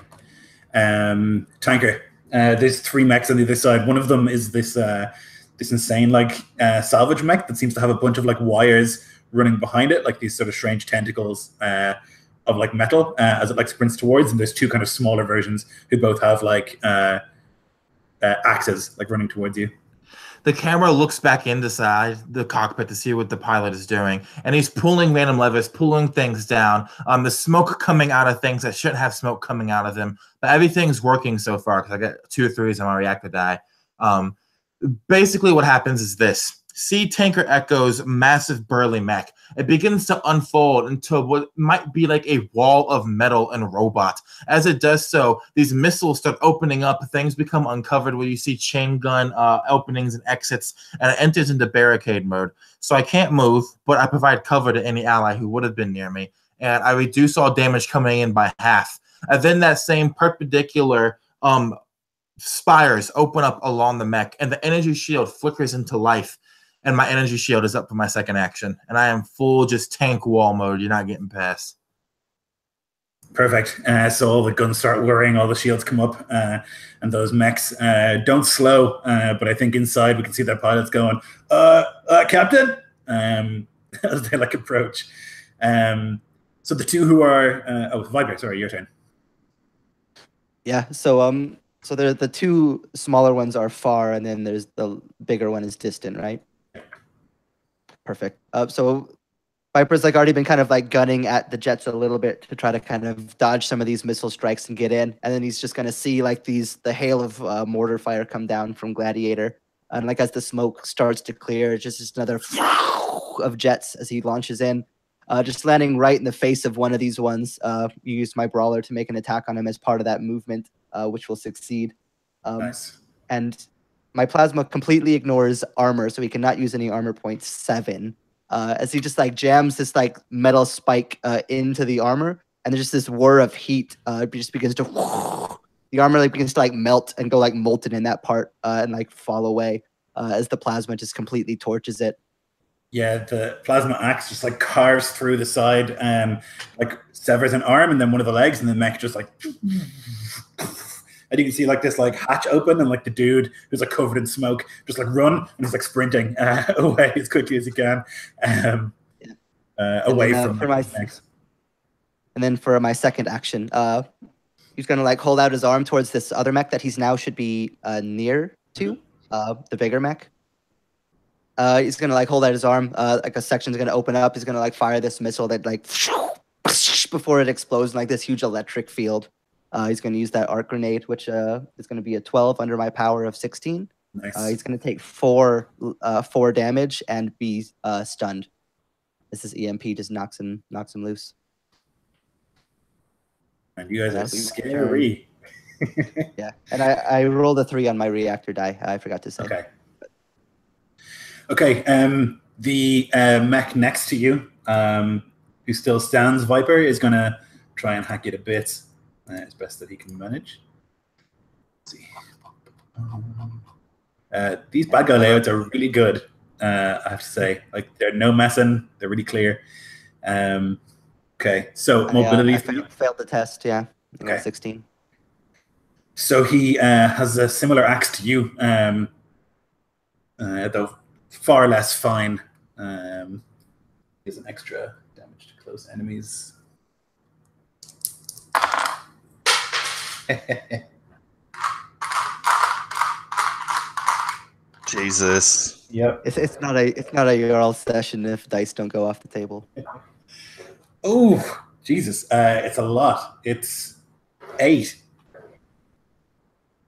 Tanker. There's 3 mechs on the other side. One of them is this this insane like salvage mech that seems to have a bunch of like wires running behind it, like these sort of strange tentacles of like metal as it like sprints towards. And there's 2 kind of smaller versions who both have like axes like running towards you.
The camera looks back inside the cockpit to see what the pilot is doing, and he's pulling random levers, pulling things down. The smoke coming out of things that shouldn't have smoke coming out of them, but everything's working so far because I got 2 3s on my reactor die. Basically, what happens is this. See Tanker Echo's massive burly mech. It begins to unfold into what might be like a wall of metal and robot. As it does so, these missiles start opening up. Things become uncovered where you see chain gun openings and exits, and it enters into barricade mode. So I can't move, but I provide cover to any ally who would have been near me. And I reduce all damage coming in by half. And then that same perpendicular spires open up along the mech, and the energy shield flickers into life. And my energy shield is up for my second action. And I am full just tank wall mode. You're not getting past.
Perfect. So all the guns start whirring, all the shields come up, and those mechs don't slow. But I think inside we can see their pilots going, Captain, as they like approach. So the 2 who are, Viper, sorry, your turn.
Yeah. So so the 2 smaller ones are far, and then there's the bigger one is distant, right? Perfect. So Viper's like already been kind of like gunning at the jets a little bit to try to kind of dodge some of these missile strikes and get in, and then he's just gonna see like the hail of mortar fire come down from Gladiator, and like as the smoke starts to clear, just another of jets as he launches in, just landing right in the face of one of these ones. You use my brawler to make an attack on him as part of that movement, which will succeed.
Nice.
And my plasma completely ignores armor, so he cannot use any armor points 7. As he just like jams this like metal spike into the armor, and there's just this whir of heat. Just begins to the armor like begins to like melt and go like molten in that part and like fall away as the plasma just completely torches it.
Yeah, the plasma axe just like carves through the side, like severs an arm and then one of the legs, and the mech just like. And you can see like this like hatch open, and like the dude who's like covered in smoke just like run, and he's like sprinting away as quickly as he can, away from
for my
mechs.
And then for my second action, he's gonna like hold out his arm towards this other mech that he's now should be near to, the bigger mech. He's gonna like hold out his arm, like a section's gonna open up. He's gonna like fire this missile that like before it explodes in like this huge electric field. He's going to use that arc grenade, which is going to be a 12 under my power of 16.
Nice.
He's going to take 4 damage and be stunned. This is EMP, just knocks him loose.
And you guys are scary.
Yeah, and I rolled a 3 on my reactor die. I forgot to say.
Okay. Okay. The mech next to you, who still stands, Viper, is going to try and hack you to bits. As best that he can manage. Let's see. These bad guy layouts are really good, I have to say. Like, they're no messing. They're really clear. Okay, so mobility.
I failed the test, yeah. I got 16.
So he has a similar axe to you, though far less fine. He has an extra damage to close enemies.
Jesus.
Yep.
It's not a URL session if dice don't go off the table.
Oh, Jesus. It's a lot. It's 8.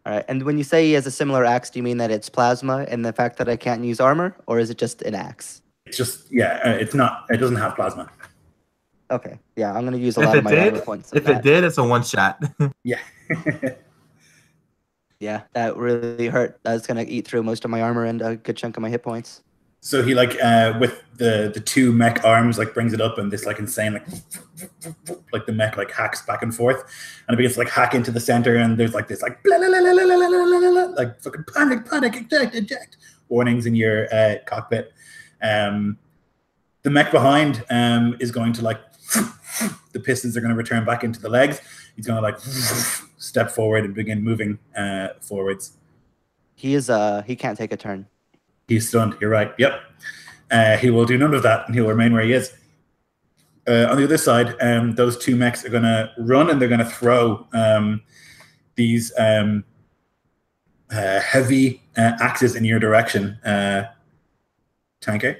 All right. And when you say he has a similar axe, do you mean that it's plasma and the fact that I can't use armor, or is it just an axe?
It's just, yeah, it's not, it doesn't have plasma.
Okay. Yeah, I'm gonna use a lot of my armor points.
If it did, it's a one shot.
Yeah.
Yeah, that really hurt. That's gonna eat through most of my armor and a good chunk of my hit points.
So he like with the 2 mech arms like brings it up and this like insane like the mech like hacks back and forth and it begins to like hack into the center and there's like this like blah, blah, blah, blah, blah, blah, blah, blah, like fucking panic eject warnings in your cockpit. The mech behind is going to like the pistons are going to return back into the legs. He's going to like step forward and begin moving forwards.
He can't take a turn.
He's stunned. You're right. Yep. He will do none of that, and he'll remain where he is. On the other side, those 2 mechs are going to run, and they're going to throw these heavy axes in your direction. Tanker?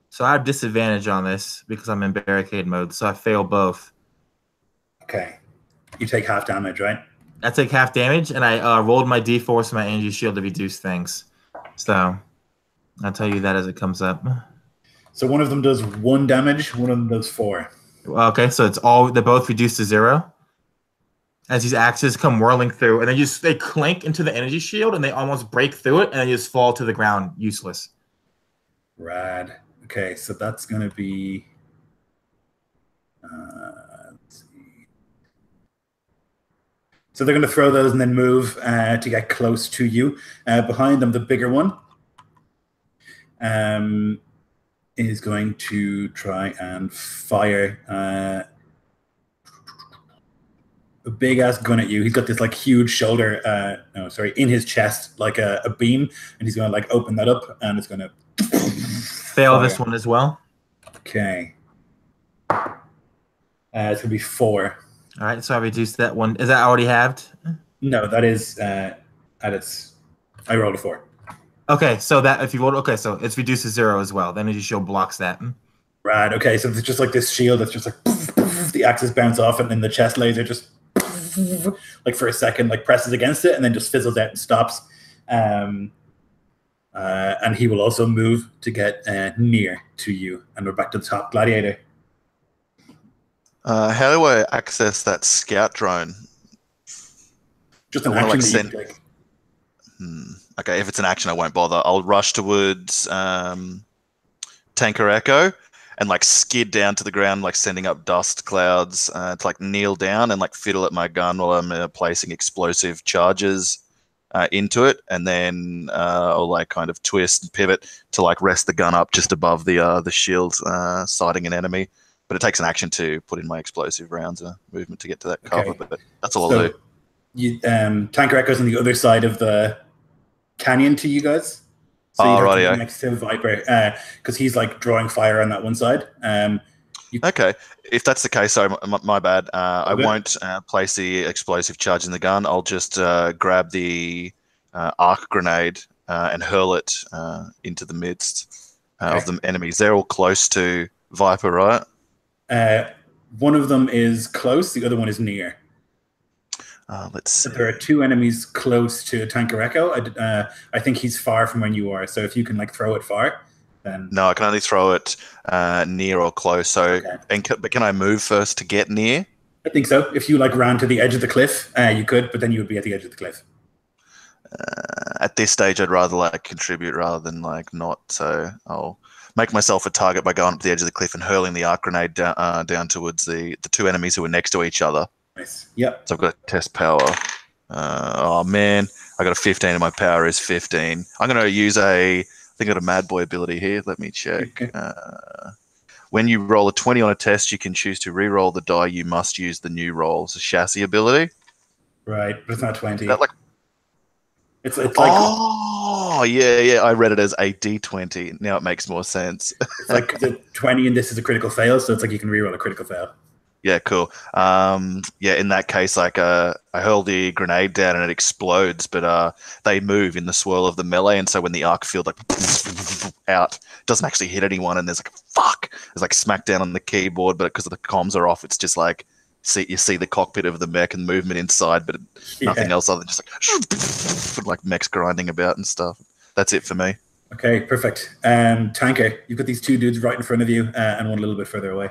So I have disadvantage on this because I'm in barricade mode, so I fail both.
Okay. You take half damage, right?
I take half damage, and I rolled my D4 so my energy shield to reduce things. So I'll tell you that as it comes up.
So one of them does 1 damage, one of them does 4.
Okay, so they're both reduced to 0. As these axes come whirling through, and they clink into the energy shield, and they almost break through it, and they just fall to the ground, useless.
Rad. Okay, so that's going to be... let's see. So they're going to throw those and then move to get close to you. Behind them, the bigger one is going to try and fire a big ass gun at you. He's got this like huge shoulder, in his chest, like a beam, and he's going to like open that up, and it's going to
fail
fire.
this one as well.
Okay, it's going to be 4.
All right, so I reduced that one. Is that already halved?
No, that is at its. I rolled a 4.
Okay, so that if you roll, okay, so it's reduced to 0 as well. The energy shield blocks that.
Right. Okay, so it's just like this shield that's just like the axes bounce off, and then the chest laser just like for a second like presses against it, and then just fizzles out and stops. And he will also move to get near to you, and we're back to the top. Gladiator.
How do I access that scout drone?
Just an action.
Okay, if it's an action, I won't bother. I'll rush towards Tanker Echo and like skid down to the ground, like sending up dust clouds to like kneel down and like fiddle at my gun while I'm placing explosive charges into it, and then I'll like kind of twist and pivot to like rest the gun up just above the shield, sighting an enemy. But it takes an action to put in my explosive rounds and movement to get to that cover.
Okay.
But that's all I'll do.
Tanker Echo's on the other side of the canyon to you guys. So you'd have to be next to Viper because he's like drawing fire on that one side.
Okay, if that's the case, sorry, my bad. I won't place the explosive charge in the gun. I'll just grab the arc grenade and hurl it into the midst of the enemies. They're all close to Viper, right?
One of them is close, the other one is near.
Let's see.
There are 2 enemies close to Tanker Echo. I think he's far from when you are, so if you can like throw it far, then...
No, I can only throw it near or close. So, but can I move first to get near?
I think so. If you like ran to the edge of the cliff, you could, but then you would be at the edge of the cliff.
At this stage, I'd rather like contribute rather than like not. So I'll make myself a target by going up to the edge of the cliff and hurling the arc grenade down towards the 2 enemies who are next to each other.
Nice. Yep.
So I've got a test power. Oh man, I got a 15 and my power is 15. I'm going to use I think I got a Mad Boy ability here. Let me check.
Okay.
When you roll a 20 on a test, you can choose to re-roll the die. You must use the new roll. It's a chassis ability.
Right, but it's not 20.
Is that like...
It's like...
Oh, yeah. I read it as a D20. Now it makes more sense.
It's like the 20 and this is a critical fail, so it's like you can re-roll a critical fail.
Yeah, cool. Yeah, in that case, like I hurl the grenade down and it explodes, but they move in the swirl of the melee, and so when the arc field like out, doesn't actually hit anyone, and there's like fuck, there's like smackdown on the keyboard, but because the comms are off, it's just like you see the cockpit of the mech and movement inside, but nothing else other than just like mechs grinding about and stuff. That's it for me.
Okay, perfect. Tanker, you've got these two dudes right in front of you and one a little bit further away.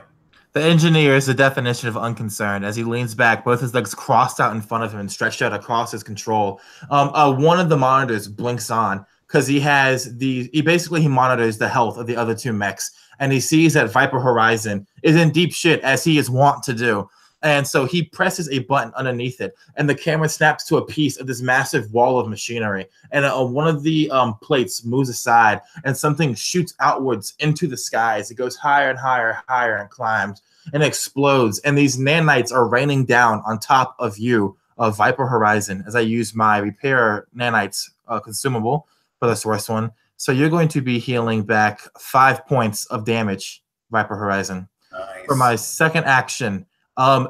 The engineer is the definition of unconcerned as he leans back, both his legs crossed out in front of him and stretched out across his control. One of the monitors blinks on because he monitors the health of the other two mechs, and he sees that Viper Horizon is in deep shit as he is wont to do. And so he presses a button underneath it, and the camera snaps to a piece of this massive wall of machinery. And one of the plates moves aside, and something shoots outwards into the skies. It goes higher and higher, higher, and climbs, and explodes. And these nanites are raining down on top of you, Viper Horizon, as I use my repair nanites consumable for this first one. So you're going to be healing back 5 points of damage, Viper Horizon.
Nice.
For my second action,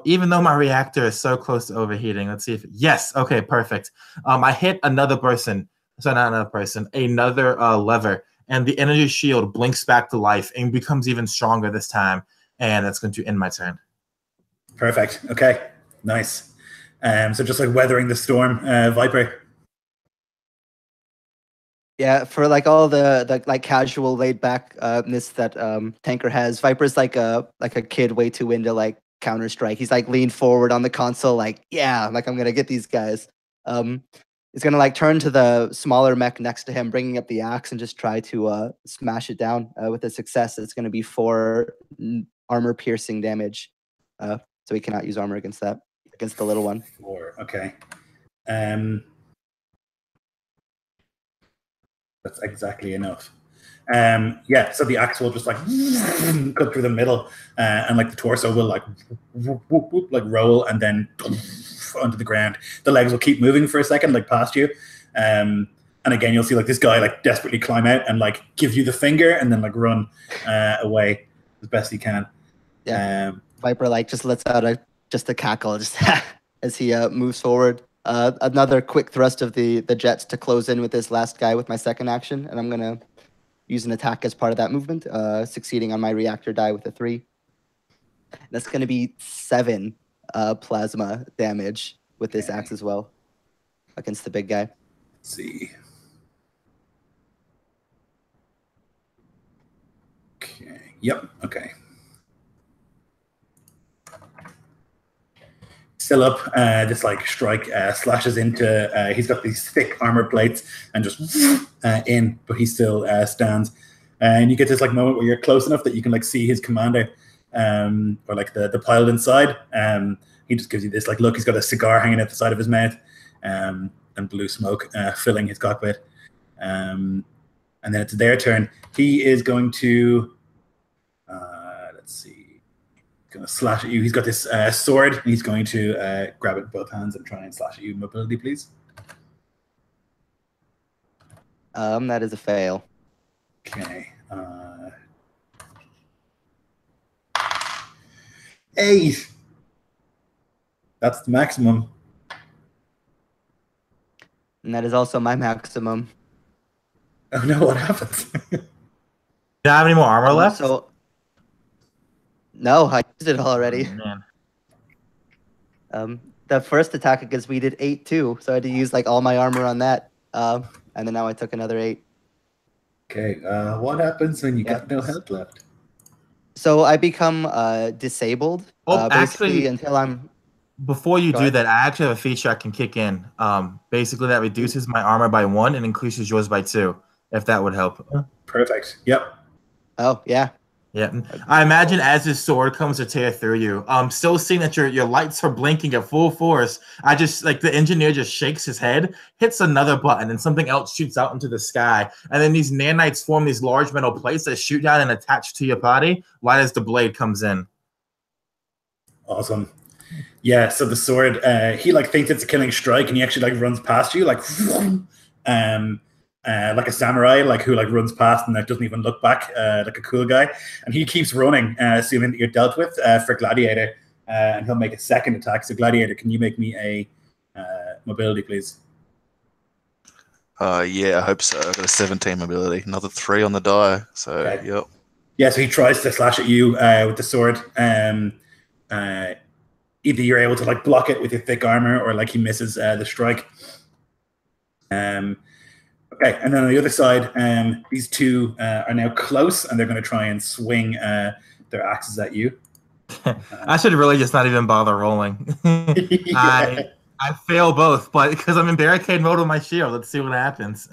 even though my reactor is so close to overheating, let's see if yes, okay, perfect. I hit another person, so not another person, another lever, and the energy shield blinks back to life and becomes even stronger this time, and that's going to end my turn.
Perfect. Okay, nice. So just like weathering the storm, Viper.
Yeah, for like all the like casual laid backness that Tanker has, Viper's like a kid way too into like Counter-Strike. He's like leaned forward on the console, like, yeah, like I'm gonna get these guys. He's gonna like turn to the smaller mech next to him, bringing up the axe, and just try to smash it down with a success. It's gonna be 4 armor piercing damage. So he cannot use armor against the little one.
4, okay. That's exactly enough. Yeah, so the axe will just like cut through the middle, and like the torso will like whoop, whoop, whoop, like roll and then onto the ground. The legs will keep moving for a second, like past you, and again you'll see like this guy like desperately climb out and like give you the finger and then like run away as best he can.
Yeah, Viper like just lets out a cackle just as he moves forward. Another quick thrust of the jets to close in with this last guy with my second action, and I'm gonna use an attack as part of that movement, succeeding on my reactor die with a 3. That's going to be 7 plasma damage with this axe as well against the big guy.
Let's see. Okay. Yep. Okay. Still up, this like strike slashes into, he's got these thick armor plates and just in, but he still stands. And you get this like moment where you're close enough that you can like see his commander, or like the pilot inside. He just gives you this like look. He's got a cigar hanging at the side of his mouth, and blue smoke filling his cockpit. And then it's their turn. He is going to, let's see. Going to slash at you. He's got this sword. And he's going to grab it with both hands and try and slash at you. Mobility, please.
That is a fail.
Okay. 8. That's the maximum.
And that is also my maximum.
Oh no! What happened?
Do you have any more armor left?
So, no, I used it already.
Oh, man.
The first attack against me did 8 too, so I had to use like all my armor on that. And then now I took another 8.
Okay, what happens when you got no health left?
So I become disabled.
Actually,
until I'm.
Before you do that, I actually have a feature I can kick in. Basically, that reduces my armor by 1 and increases yours by 2, if that would help.
Perfect. Yep.
Oh yeah.
Yeah, I imagine as his sword comes to tear through you, still seeing that your lights are blinking at full force, I just like the engineer just shakes his head, hits another button, and something else shoots out into the sky. And then these nanites form these large metal plates that shoot down and attach to your body right as the blade comes in.
Awesome. Yeah, so the sword, he like thinks it's a killing strike, and he actually like runs past you like a samurai, like who like runs past and like doesn't even look back, like a cool guy. And he keeps running, assuming that you're dealt with for Gladiator. and he'll make a second attack. So Gladiator, can you make me a mobility, please?
Yeah, I hope so. I've got a 17 mobility, another 3 on the die. So,
Okay.
yep.
Yeah, so he tries to slash at you with the sword. Either you're able to like block it with your thick armor, or like he misses the strike. Okay, and then on the other side, these two are now close, and they're going to try and swing their axes at you.
I should really just not even bother rolling.
Yeah.
I fail both, but because I'm in barricade mode with my shield, let's see what happens.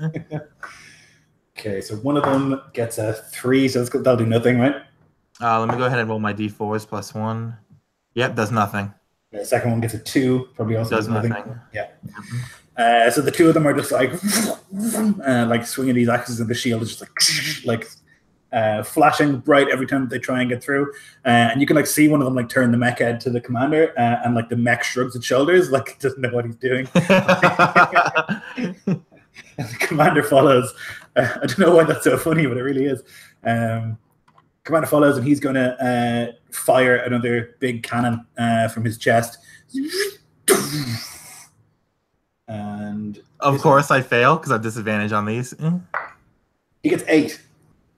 Okay, so one of them gets a 3, so that'll do nothing, right?
Let me go ahead and roll my d4s plus 1. Yep, does nothing.
The second one gets a 2, probably also
Does nothing.
Yeah. So the two of them are just like swinging these axes, and the shield is just like flashing bright every time they try and get through. And you can like see one of them like turn the mech head to the commander, and like the mech shrugs its shoulders, like it doesn't know what he's doing. And the commander follows. I don't know why that's so funny, but it really is. Commander follows, and he's going to fire another big cannon from his chest. And
of course, I fail because I have disadvantage on these.
He gets 8.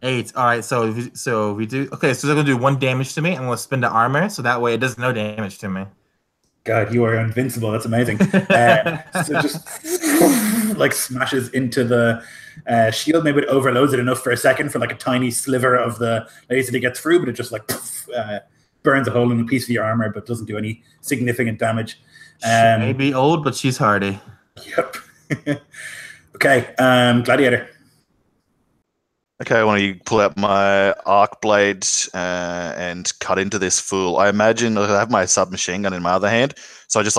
8. All right, so we do. Okay, so they're gonna do 1 damage to me. I'm gonna spin the armor, so that way it does no damage to me.
God, you are invincible. That's amazing. So just like smashes into the shield. Maybe it overloads it enough for a second for like a tiny sliver of the laser to get through, but it just like burns a hole in a piece of your armor, but doesn't do any significant damage.
She may be old, but she's hardy.
Yep. Okay, Gladiator.
Okay, I want to pull out my arc blade and cut into this fool. I imagine I have my submachine gun in my other hand, so it just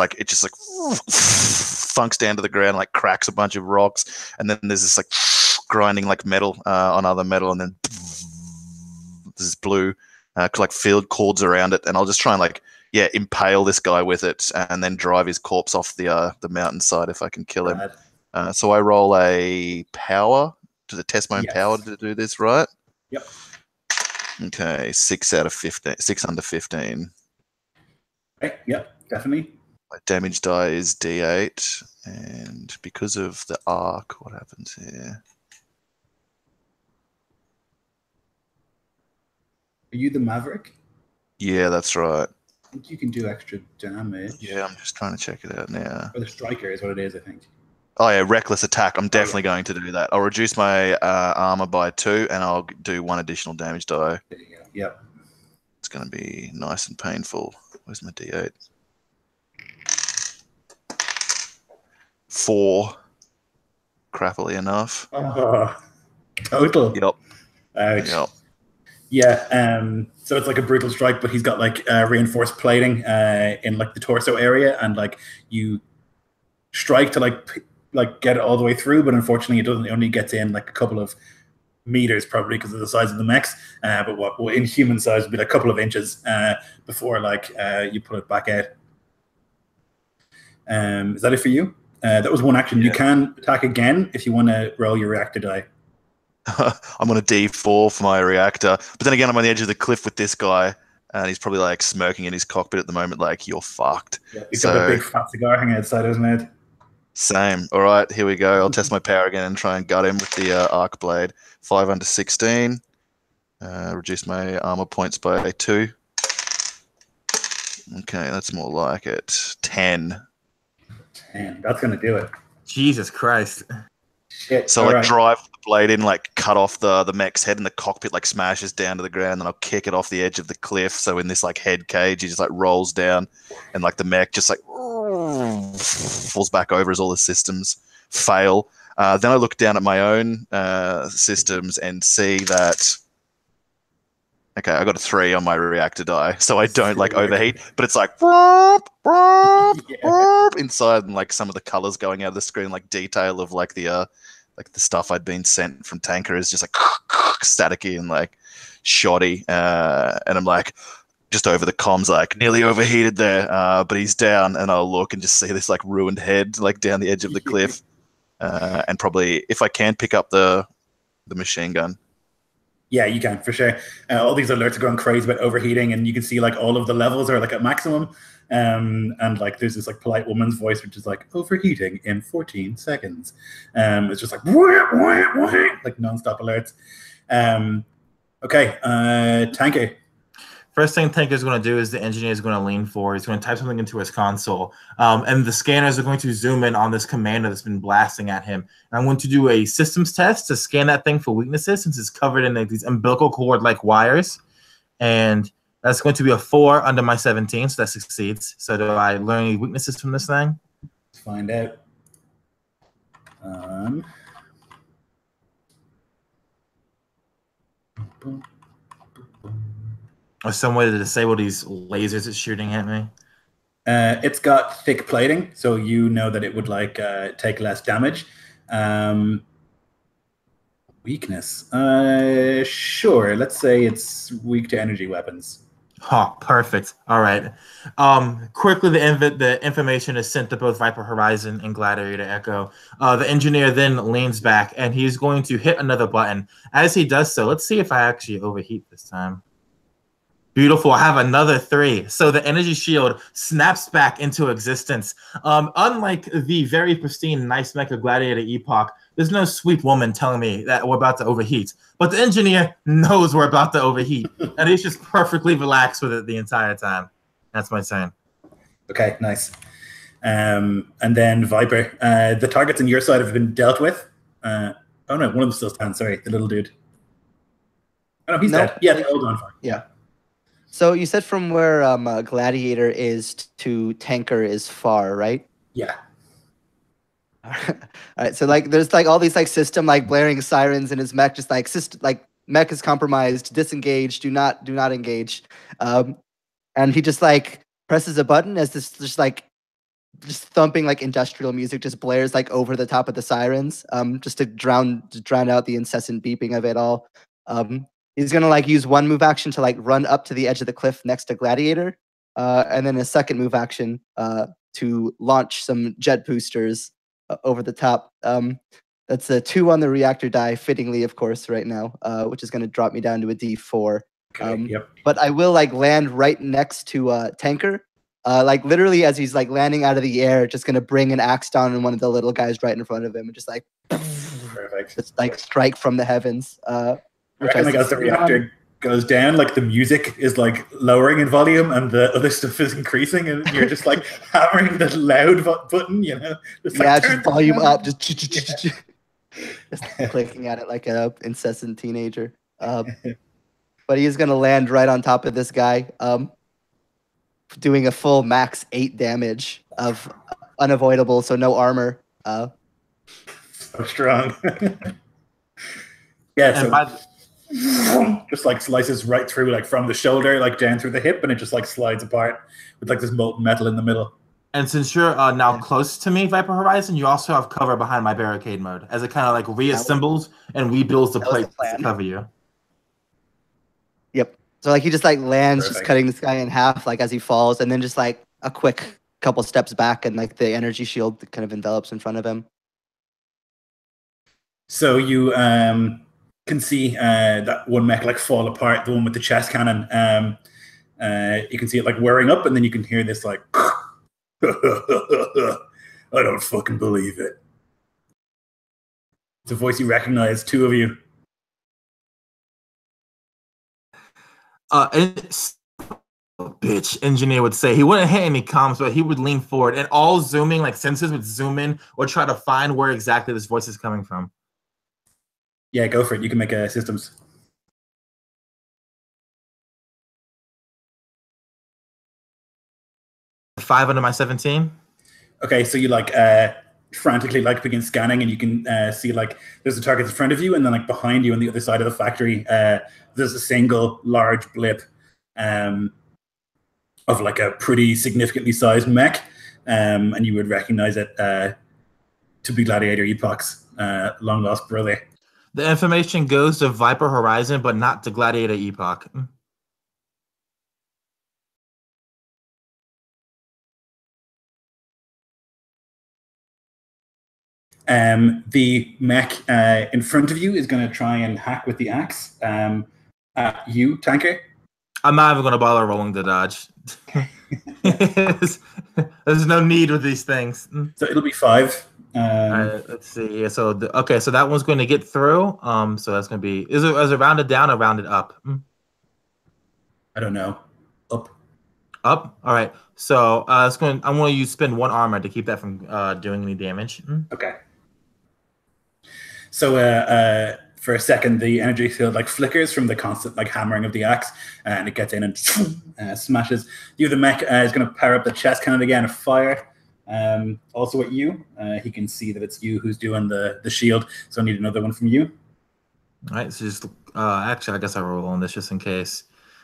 thunks down to the ground, like cracks a bunch of rocks, and then there's this like grinding like metal on other metal, and then this blue like field cords around it, and I'll just try and like impale this guy with it, and then drive his corpse off the mountainside if I can kill him. So I roll a power. To test my own power to do this, right?
Yep.
Okay, 6 out of 15. 6 under 15.
Okay, yep, definitely.
My damage die is D8, and because of the arc, what happens here?
Are you the Maverick?
Yeah, that's right.
I think you can do extra damage.
Yeah, I'm just trying to check it out now.
Or the Striker is what it is, I think.
Oh yeah, reckless attack. I'm definitely going to do that. I'll reduce my armor by 2, and I'll do 1 additional damage die.
There you go. Yep.
It's going to be nice and painful. Where's my D8? 4. Crappily enough.
Oh, total.
Yep.
Ouch.
Yep.
Yeah. So it's like a brutal strike, but he's got like reinforced plating in like the torso area, and like you strike to like get it all the way through, but unfortunately it doesn't. It only gets in like a couple of meters, probably because of the size of the mechs. But what in human size would be like a couple of inches before like you pull it back out. Is that it for you? That was one action. Yeah. You can attack again if you want to roll your reactor die.
I'm on a D4 for my reactor, but then again I'm on the edge of the cliff with this guy, and he's probably like smirking in his cockpit at the moment, like you're fucked.
Yeah, he's got a big fat cigar hanging outside his mouth.
Same. All right, here we go. I'll test my power again and try and gut him with the arc blade. 5 under 16. Reduce my armor points by 2. Okay, that's more like it. 10.
10. That's gonna do it.
Jesus Christ.
Shit.
So like drive the blade in, like cut off the mech's head, and the cockpit like smashes down to the ground. Then I'll kick it off the edge of the cliff. So in this like head cage, he just like rolls down, and like the mech just like falls back over as all the systems fail. Then I look down at my own systems and see that, okay, I got a 3 on my reactor die, so I don't like overheat, but it's like inside, and like some of the colors going out of the screen, like detail of like the stuff I'd been sent from Tanker is just like staticky and like shoddy, and I'm like just over the comms, like nearly overheated there, but he's down, and I'll look and just see this like ruined head like down the edge of the cliff, and probably if I can pick up the machine gun.
Yeah, you can for sure. All these alerts are going crazy about overheating, and you can see like all of the levels are like at maximum. And like there's this like polite woman's voice which is like overheating in 14 seconds. It's just like wah, wah, wah, like nonstop alerts. Okay, Tanker.
First thing Tanker's going to do is the engineer is going to lean forward. He's going to type something into his console. And the scanners are going to zoom in on this commander that's been blasting at him. And I'm going to do a systems test to scan that thing for weaknesses since it's covered in like, these umbilical cord-like wires. And that's going to be a 4 under my 17, so that succeeds. So do I learn any weaknesses from this thing?
Let's find out.
Or some way to disable these lasers it's shooting at me?
It's got thick plating, so you know that it would like take less damage. Weakness. Sure. Let's say it's weak to energy weapons.
Oh, perfect. All right. Quickly, the information is sent to both Viper Horizon and Gladiator Echo. The engineer then leans back, and he's going to hit another button. As he does so, let's see if I actually overheat this time. Beautiful. I have another 3. So the energy shield snaps back into existence. Unlike the very pristine Nice Mecha Gladiator Epoch, there's no sweet woman telling me that we're about to overheat. But the engineer knows we're about to overheat. And he's just perfectly relaxed with it the entire time. That's my turn.
Okay, nice. And then Viper. The targets on your side have been dealt with. Oh no, one of them still stands. Sorry, the little dude. Oh no, he's dead. Yeah, hold on.
Yeah. So you said from where Gladiator is to Tanker is far, right?
Yeah.
All right. So like, there's like all these like system like blaring sirens in his mech, just like mech is compromised, disengage, do not engage, and he just like presses a button as this just thumping like industrial music just blares like over the top of the sirens, just to drown out the incessant beeping of it all. He's gonna like use one move action to like run up to the edge of the cliff next to Gladiator, and then a second move action to launch some jet boosters over the top. That's a 2 on the reactor die, fittingly, of course, right now, which is gonna drop me down to a D4.
Okay, yep.
But I will like land right next to Tanker. Like literally as he's like landing out of the air, just gonna bring an axe down on one of the little guys right in front of him and just like
Perfect.
just like strike from the heavens.
I reckon like as the reactor goes down, like the music is like lowering in volume and the other stuff is increasing, and you're just like hammering the loud button, you know? Just, like,
just volume up, just clicking at it like an incessant teenager. But he's gonna land right on top of this guy, doing a full max 8 damage of unavoidable, so no armor.
So strong. Yeah, so just like slices right through, like from the shoulder, like down through the hip, and it just like slides apart with like this molten metal in the middle.
And since you're now close to me, Viper Horizon, you also have cover behind my barricade mode, as it kind of like reassembles and rebuilds the plate to cover you.
Yep. So like he just like lands, just cutting this guy in half, like as he falls, and then just like a quick couple steps back, and like the energy shield kind of envelops in front of him.
So you can see that one mech like fall apart, the one with the chest cannon. You can see it like whirring up, and then you can hear this like, I don't fucking believe it. It's a voice you recognize, 2 of you.
Bitch, engineer would say. He wouldn't hit any comms, but he would lean forward, and all zooming like sensors would zoom in or try to find where exactly this voice is coming from.
Yeah, go for it. You can make systems.
Five under my 17.
Okay, so you like frantically like begin scanning, and you can see like there's a target in front of you, and then like behind you on the other side of the factory, there's a single large blip of like a pretty significantly sized mech, and you would recognize it to be Gladiator Epoch's long lost brother.
The information goes to Viper Horizon, but not to Gladiator Epoch.
The mech in front of you is going to try and hack with the axe at you, Tanker.
I'm not even going to bother rolling the dodge. There's no need with these things.
So it'll be 5.
All right, let's see. So so that one's going to get through. So that's going to be is it rounded down or rounded up?
I don't know. Up.
Up. All right. So it's going. I want you to spend 1 armor to keep that from doing any damage.
Okay. So for a second, the energy field like flickers from the constant like hammering of the axe, and it gets in and smashes. The other mech is going to power up the chest cannon again and fire. Also at you. He can see that it's you who's doing the shield, so I need another one from you.
All right. So just actually, I guess I roll on this just in case.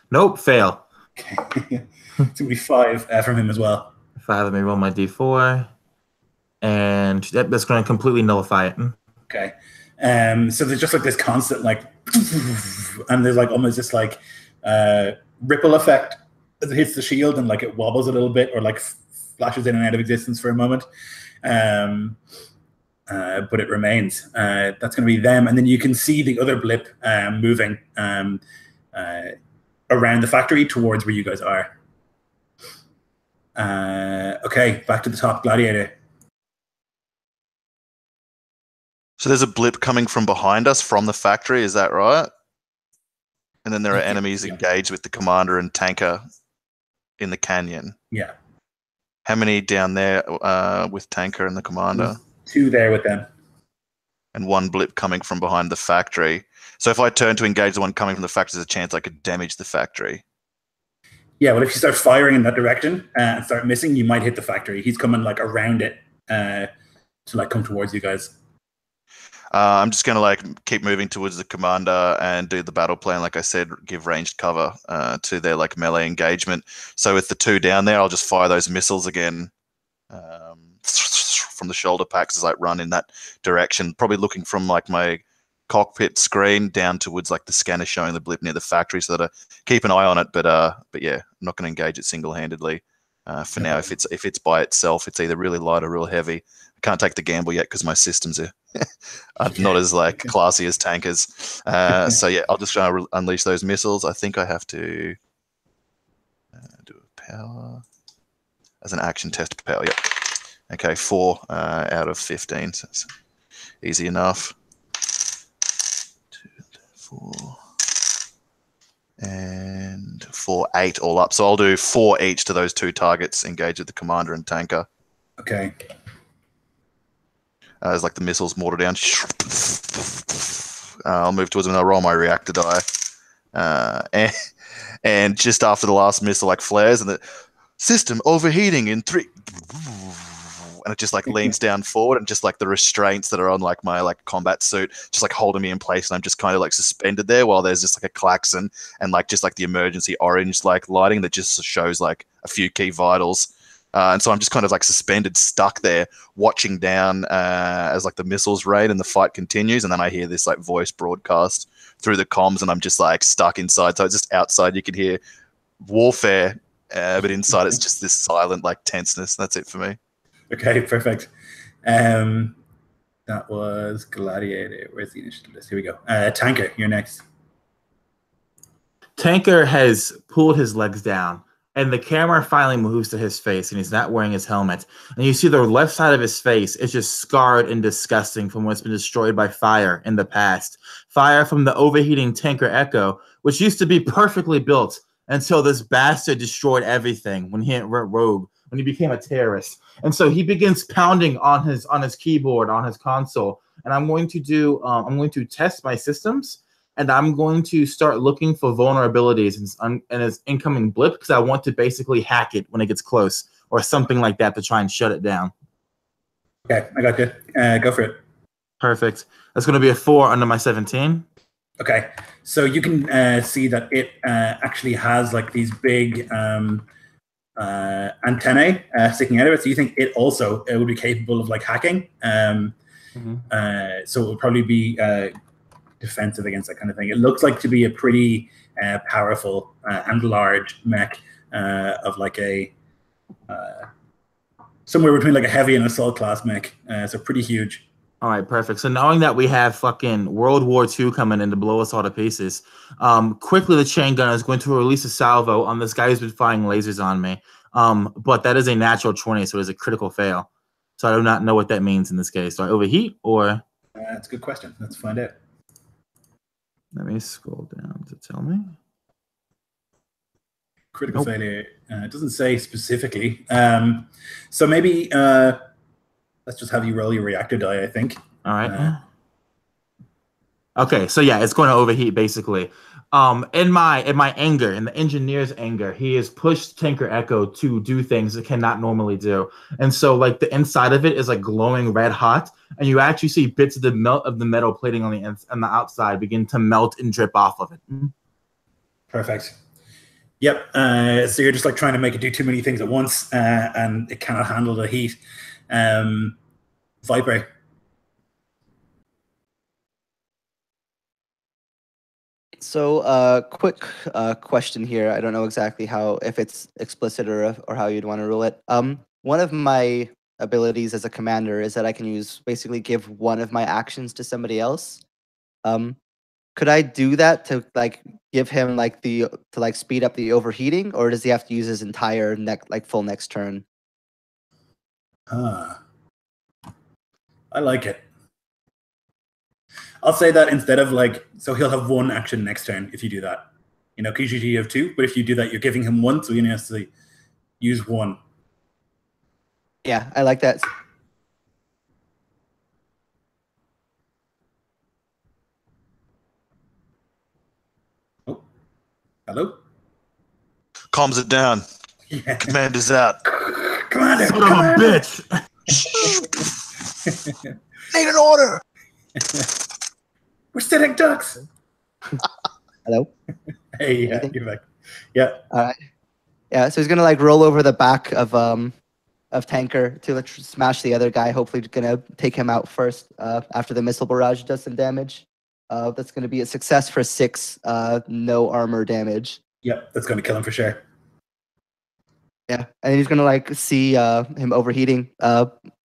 Nope. Fail.
Okay. It's going to be 5 from him as well.
5. Let me roll my d4, and that's going to completely nullify it.
Okay. So there's just like this constant like, and there's like almost this like ripple effect as it hits the shield, and like it wobbles a little bit or like flashes in and out of existence for a moment. But it remains. That's going to be them, and then you can see the other blip moving around the factory towards where you guys are. Okay, back to the top, Gladiator.
So there's a blip coming from behind us from the factory, is that right? And then there are enemies engaged with the commander and tanker in the canyon.
Yeah.
How many down there with tanker and the commander?
2 there with them.
And 1 blip coming from behind the factory. So if I turn to engage the one coming from the factory, there's a chance I could damage the factory. Yeah,
well, if you start firing in that direction and start missing, you might hit the factory. He's coming like around it to like come towards you guys.
I'm just going to like keep moving towards the commander and do the battle plan. Like I said, give ranged cover to their like melee engagement. So with the 2 down there, I'll just fire those missiles again from the shoulder packs as I run in that direction. Probably looking from like my cockpit screen down towards like the scanner showing the blip near the factory, so that I keep an eye on it. But yeah, I'm not going to engage it single-handedly for now. If it's by itself, it's either really light or real heavy. I can't take the gamble yet because my systems are not as like classy as tankers. So yeah, I'll just unleash those missiles. I think I have to do a power as an action test power. Yep. Okay, 4 out of 15. So it's easy enough. 2, 4, and 4, 8 all up. So I'll do 4 each to those 2 targets engaged with the commander and tanker.
Okay.
As like the missiles mortar down. I'll move towards them and I'll roll my reactor die. And just after the last missile like flares and the system overheating in 3, and it just like leans down forward, and just like the restraints that are on like my like combat suit just like holding me in place, and I'm just kind of like suspended there while there's just like a klaxon and like just like the emergency orange like lighting that just shows like a few key vitals. And so I'm just kind of like suspended, stuck there, watching down as like the missiles rain and the fight continues. And then I hear this like voice broadcast through the comms, and I'm just like stuck inside. So it's just outside you can hear warfare, but inside it's just this silent like tenseness. That's it for me.
Okay, perfect. That was Gladiator. Where's the initiative list? Here we go. Tanker, you're next.
Tanker has pulled his legs down, and the camera finally moves to his face, and he's not wearing his helmet. And you see the left side of his face is just scarred and disgusting from what's been destroyed by fire in the past. Fire from the overheating tanker Echo, which used to be perfectly built until this bastard destroyed everything when he went rogue, when he became a terrorist. And so he begins pounding on his keyboard, on his console. And I'm going to test my systems, and I'm going to start looking for vulnerabilities in its incoming blip, because I want to basically hack it when it gets close or something like that to try and shut it down.
Okay, I got you. Go for it.
Perfect. That's going to be a 4 under my 17.
Okay, so you can see that it actually has like these big antennae sticking out of it. So you think it would be capable of like hacking. So it would probably be defensive against that kind of thing. It looks like to be a pretty powerful and large mech of like a somewhere between like a heavy and assault class mech. So pretty huge.
All right, perfect. So knowing that we have fucking World War II coming in to blow us all to pieces, quickly the chain gunner is going to release a salvo on this guy who's been firing lasers on me. But that is a natural 20, so it is a critical fail. So I do not know what that means in this case. Do I overheat or?
That's a good question. Let's find out.
Let me scroll down to tell me.
Critical failure. It doesn't say specifically. So maybe let's just have you roll your reactor die, I think.
All right. Okay, so yeah, it's going to overheat basically. In my anger, in the engineer's anger, he has pushed Tanker Echo to do things it cannot normally do, and so like the inside of it is like glowing red hot, and you actually see bits of the metal plating on the outside begin to melt and drip off of it.
Perfect. Yep. So you're just like trying to make it do too many things at once, and it cannot handle the heat. Viper.
So, quick question here. I don't know exactly if it's explicit or how you'd want to rule it. One of my abilities as a commander is that I can basically give one of my actions to somebody else. Could I do that to like give him like to speed up the overheating, or does he have to use his entire full next turn?
I like it. I'll say that instead of so he'll have one action next turn if you do that. You know, because usually you have two, but if you do that, you're giving him one, so he only has to use one.
Yeah, I like that.
Oh, hello?
Calms it down.
Yeah.
Commander's out.
Commander!
Son of a bitch!
Need an order!
We're sitting ducks!
Hello?
Hey, yeah, you're back. Yeah.
All right. Yeah, so he's gonna like roll over the back of Tanker to smash the other guy. Hopefully, gonna take him out first. After the missile barrage does some damage. That's gonna be a success for 6 no armor damage.
Yep, that's gonna kill him for sure.
Yeah, and he's gonna like see him overheating.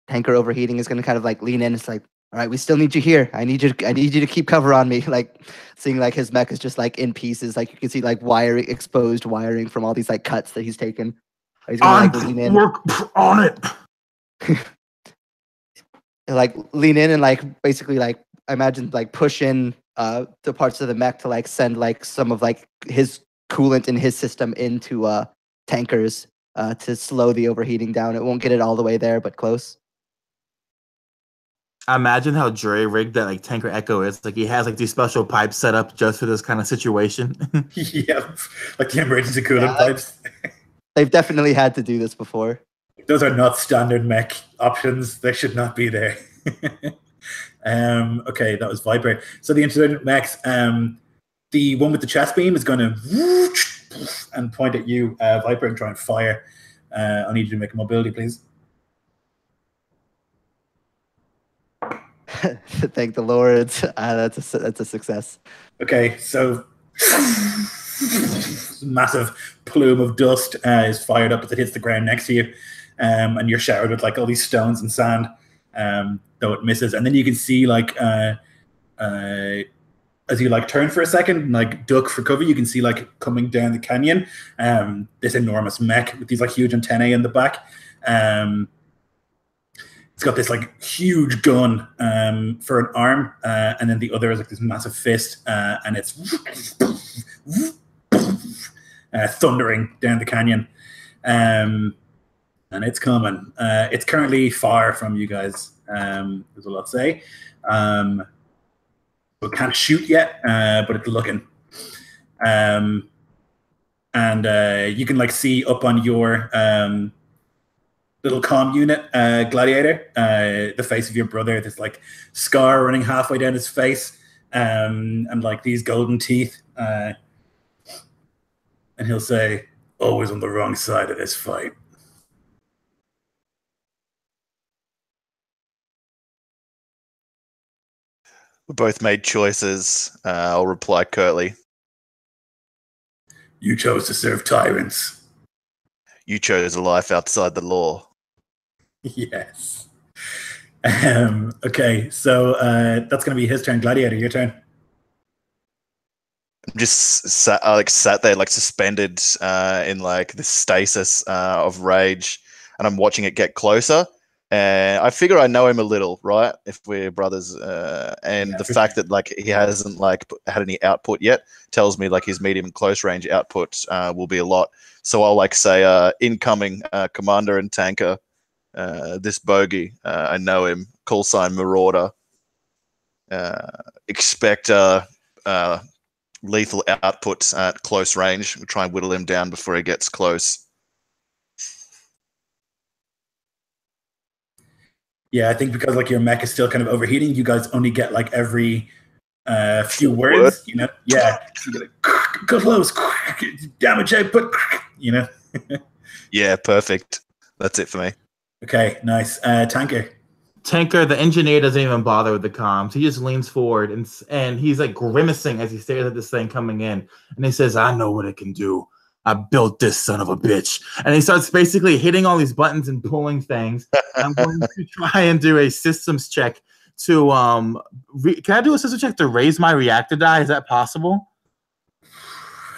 Tanker overheating is gonna kind of like lean in. It's like, all right, we still need you here. I need you to keep cover on me. Like seeing like his mech is just like in pieces. Like you can see like exposed wiring from all these like cuts that he's taken. He's gonna like lean in.
Work on it.
Like lean in and like basically like I imagine like push in to parts of the mech to like send like some of like his coolant in his system into tankers to slow the overheating down. It won't get it all the way there, but close.
I imagine how jury-rigged that like Tanker Echo is. Like he has like these special pipes set up just for this kind of situation.
Yep, like the emergency coolant pipes.
They've definitely had to do this before.
Those are not standard mech options. They should not be there. Okay, that was Viper. So the Insurgent mechs, the one with the chest beam is going to and point at you, Viper, and try and fire. I'll need you to make a mobility, please.
Thank the Lord. That's a success.
Okay, so massive plume of dust is fired up as it hits the ground next to you, and you're showered with like all these stones and sand, though it misses. And then you can see like as you like turn for a second and like duck for cover, you can see like coming down the canyon this enormous mech with these like huge antennae in the back. It's got this like huge gun for an arm, and then the other is like this massive fist, and it's thundering down the canyon, and it's coming. It's currently far from you guys. Is what I'll say. It can't shoot yet, but it's looking. And you can like see up on your little comm unit, Gladiator, the face of your brother, this like scar running halfway down his face, and like these golden teeth. And he'll say, always on the wrong side of this fight.
We both made choices. I'll reply curtly.
You chose to serve tyrants.
You chose a life outside the law.
Yes. Okay, so that's going to be his turn. Gladiator, your turn.
I'm just sat there like suspended in like the stasis of rage, and I'm watching it get closer. And I figure I know him a little, right? If we're brothers, and the fact that like he hasn't like had any output yet tells me like his medium and close range output will be a lot. So I'll like say, incoming commander and tanker. This bogey, I know him. Call sign Marauder. Expect lethal output at close range. We'll try and whittle him down before he gets close.
Yeah, I think because like your mech is still kind of overheating, you guys only get like every few words, you know? Yeah. So you gotta go close, damage output, you know?
Yeah, perfect. That's it for me.
Okay, nice. Tanker.
Tanker, the engineer doesn't even bother with the comms. He just leans forward and he's like grimacing as he stares at this thing coming in. And he says, I know what it can do. I built this son of a bitch. And he starts basically hitting all these buttons and pulling things. I'm going to try and do a systems check to can I do a systems check to raise my reactor die? Is that possible?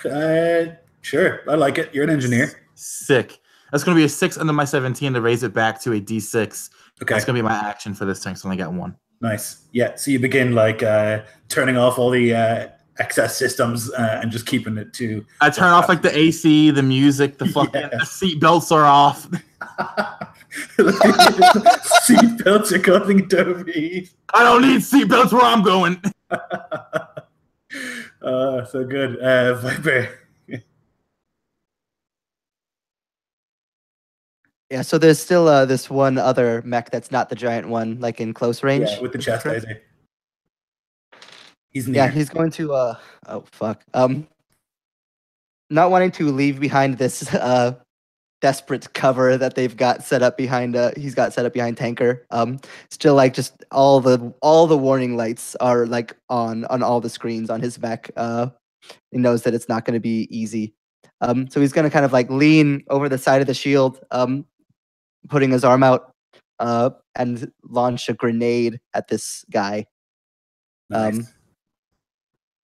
Sure. I like it. You're an engineer.
Sick. That's going to be a 6 under my 17 to raise it back to a D6.
Okay.
That's going to be my action for this thing, so I only got 1.
Nice. Yeah, so you begin like turning off all the excess systems and just keeping it to...
I turn off like the AC, the music, the fucking the seat belts are off.
Seat belts are causing Toby.
I don't need seat belts where I'm going.
So good. Viper.
Yeah, so there's still this one other mech that's not the giant one, like in close range.
Yeah, with the chest laser. He's near.
Yeah, he's going to oh fuck. Not wanting to leave behind this desperate cover that they've got set up behind he's got set up behind Tanker. Still like just all the warning lights are like on all the screens on his mech. He knows that it's not going to be easy. So he's going to kind of like lean over the side of the shield, putting his arm out and launch a grenade at this guy.
Nice.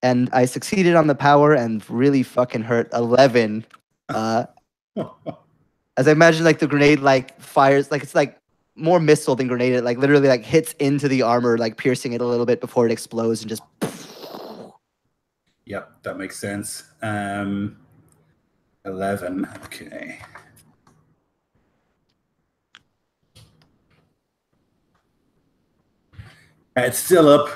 And I succeeded on the power and really fucking hurt 11. As I imagine, like the grenade like fires, like it's like more missile than grenade. It like literally like hits into the armor, like piercing it a little bit before it explodes and just.
Yep, that makes sense. 11. Okay. It's still up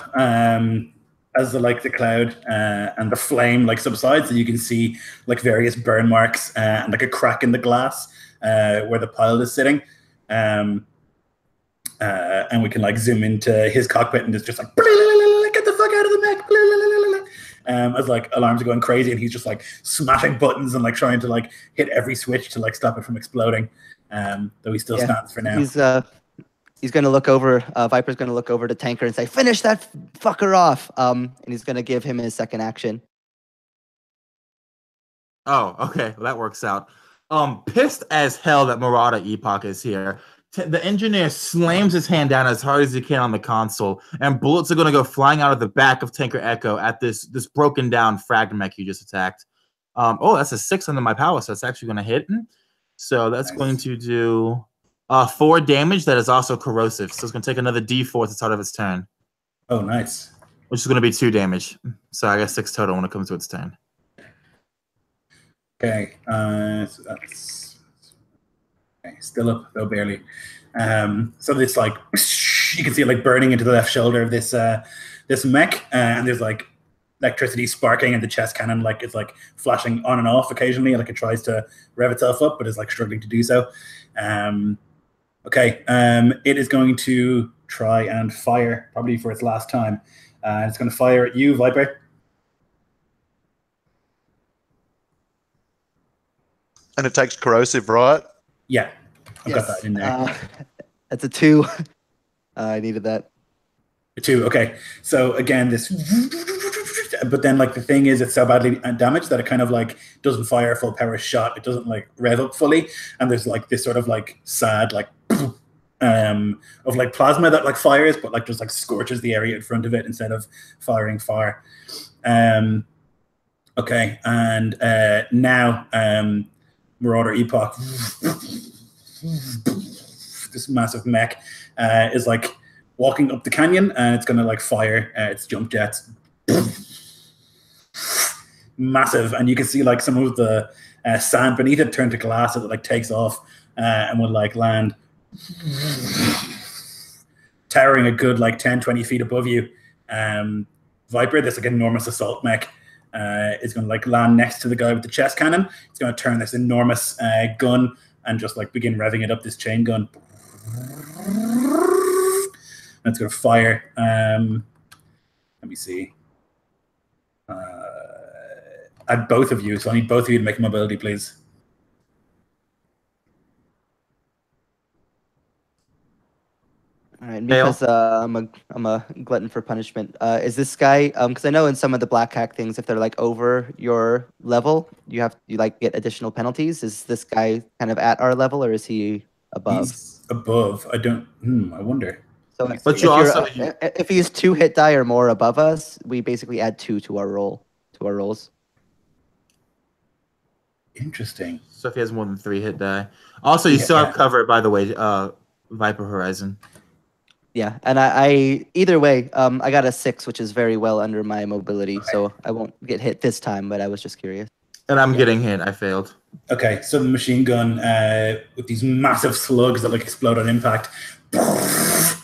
as the cloud and the flame like subsides, and you can see like various burn marks and like a crack in the glass where the pile is sitting. And we can like zoom into his cockpit, and it's just like get the fuck out of the mech. As like alarms are going crazy, and he's just like smashing buttons and like trying to like hit every switch to like stop it from exploding. Though he still stands for now.
He's going to look over, Viper's going to look over to Tanker and say, finish that fucker off. And he's going to give him his second action.
Oh, okay. Well, that works out. Pissed as hell that Murata Epoch is here. The engineer slams his hand down as hard as he can on the console, and bullets are going to go flying out of the back of Tanker Echo at this broken down frag mech you just attacked. Oh, that's a 6 under my power, so it's actually going to hit. So that's going to do... 4 damage that is also corrosive. So it's going to take another D4 at the start of its turn.
Oh, nice.
Which is going to be 2 damage. So I guess 6 total when it comes to its turn.
Okay. So that's okay. Still up, though barely. So it's like you can see it like burning into the left shoulder of this this mech, and there's like electricity sparking, and the chest cannon like it's like flashing on and off occasionally, like it tries to rev itself up, but is like struggling to do so. Okay, it is going to try and fire, probably for its last time. It's going to fire at you, Viper.
And it takes corrosive, right?
Yeah, I've got that in there.
That's a 2. I needed that.
A 2, okay. So again, this... But then like the thing is it's so badly damaged that it kind of like doesn't fire a full power shot. It doesn't like rev up fully. And there's like this sort of like sad like of like plasma that like fires, but like just like scorches the area in front of it instead of firing far. Okay, and now Marauder Epoch, this massive mech, is like walking up the canyon, and it's gonna like fire its jump jets. Massive, and you can see like some of the sand beneath it turn to glass as it like takes off and will like land towering a good like 10-20 feet above you. Viper, this like enormous assault mech, is going to like land next to the guy with the chest cannon. It's going to turn this enormous gun and just like begin revving it up, this chain gun. And it's going to fire. Let me see. At both of you, so I need both of you to make a mobility, please.
All right, because I'm a glutton for punishment. Is this guy? Because I know in some of the black hack things, if they're like over your level, you like get additional penalties. Is this guy kind of at our level, or is he above?
He's above. I don't. I wonder.
So,
but you also
if he's 2 hit die or more above us, we basically add 2 to our rolls.
Interesting.
So if he has more than 3 hit die. Also, you still have cover, by the way, Viper Horizon.
Yeah, and I either way, I got a 6, which is very well under my mobility, so I won't get hit this time. But I was just curious.
And I'm getting hit. I failed.
Okay, so the machine gun with these massive slugs that like explode on impact,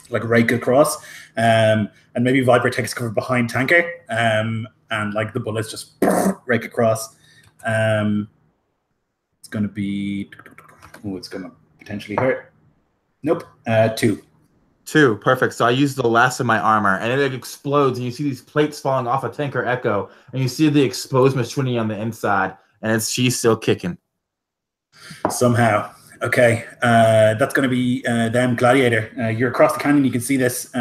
like rake across, and maybe Viper takes cover behind Tanker, and like the bullets just rake across. It's going to be. Oh, it's going to potentially hurt. Nope. 2.
2, perfect. So I use the last of my armor, and it explodes, and you see these plates falling off a Tanker Echo, and you see the exposed machinery on the inside, and she's still kicking.
Somehow. Okay, that's going to be them, Gladiator. You're across the canyon. You can see this.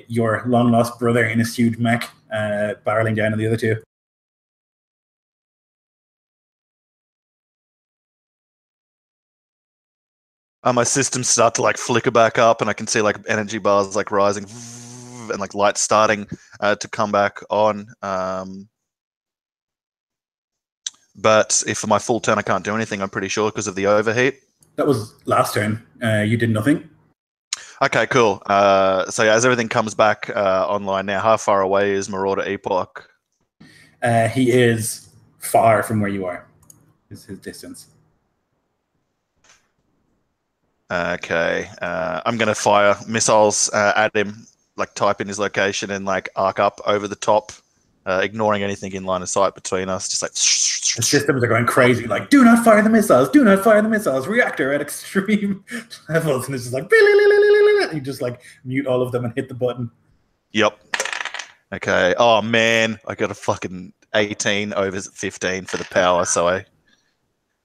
Your long-lost brother in his huge mech barreling down on the other 2.
My systems start to like flicker back up, and I can see like energy bars like rising and like lights starting to come back on. But if for my full turn I can't do anything, I'm pretty sure because of the overheat.
That was last turn. You did nothing.
Okay, cool. So yeah, as everything comes back online now, how far away is Marauder Epoch?
He is far from where you are. Is his distance.
Okay, I'm going to fire missiles at him, like type in his location and like arc up over the top, ignoring anything in line of sight between us. Just like
the systems are going crazy. Like, do not fire the missiles. Do not fire the missiles. Reactor at extreme levels, and it's just like you just like mute all of them and hit the button.
Yep. Okay. Oh man, I got a fucking 18 over 15 for the power, so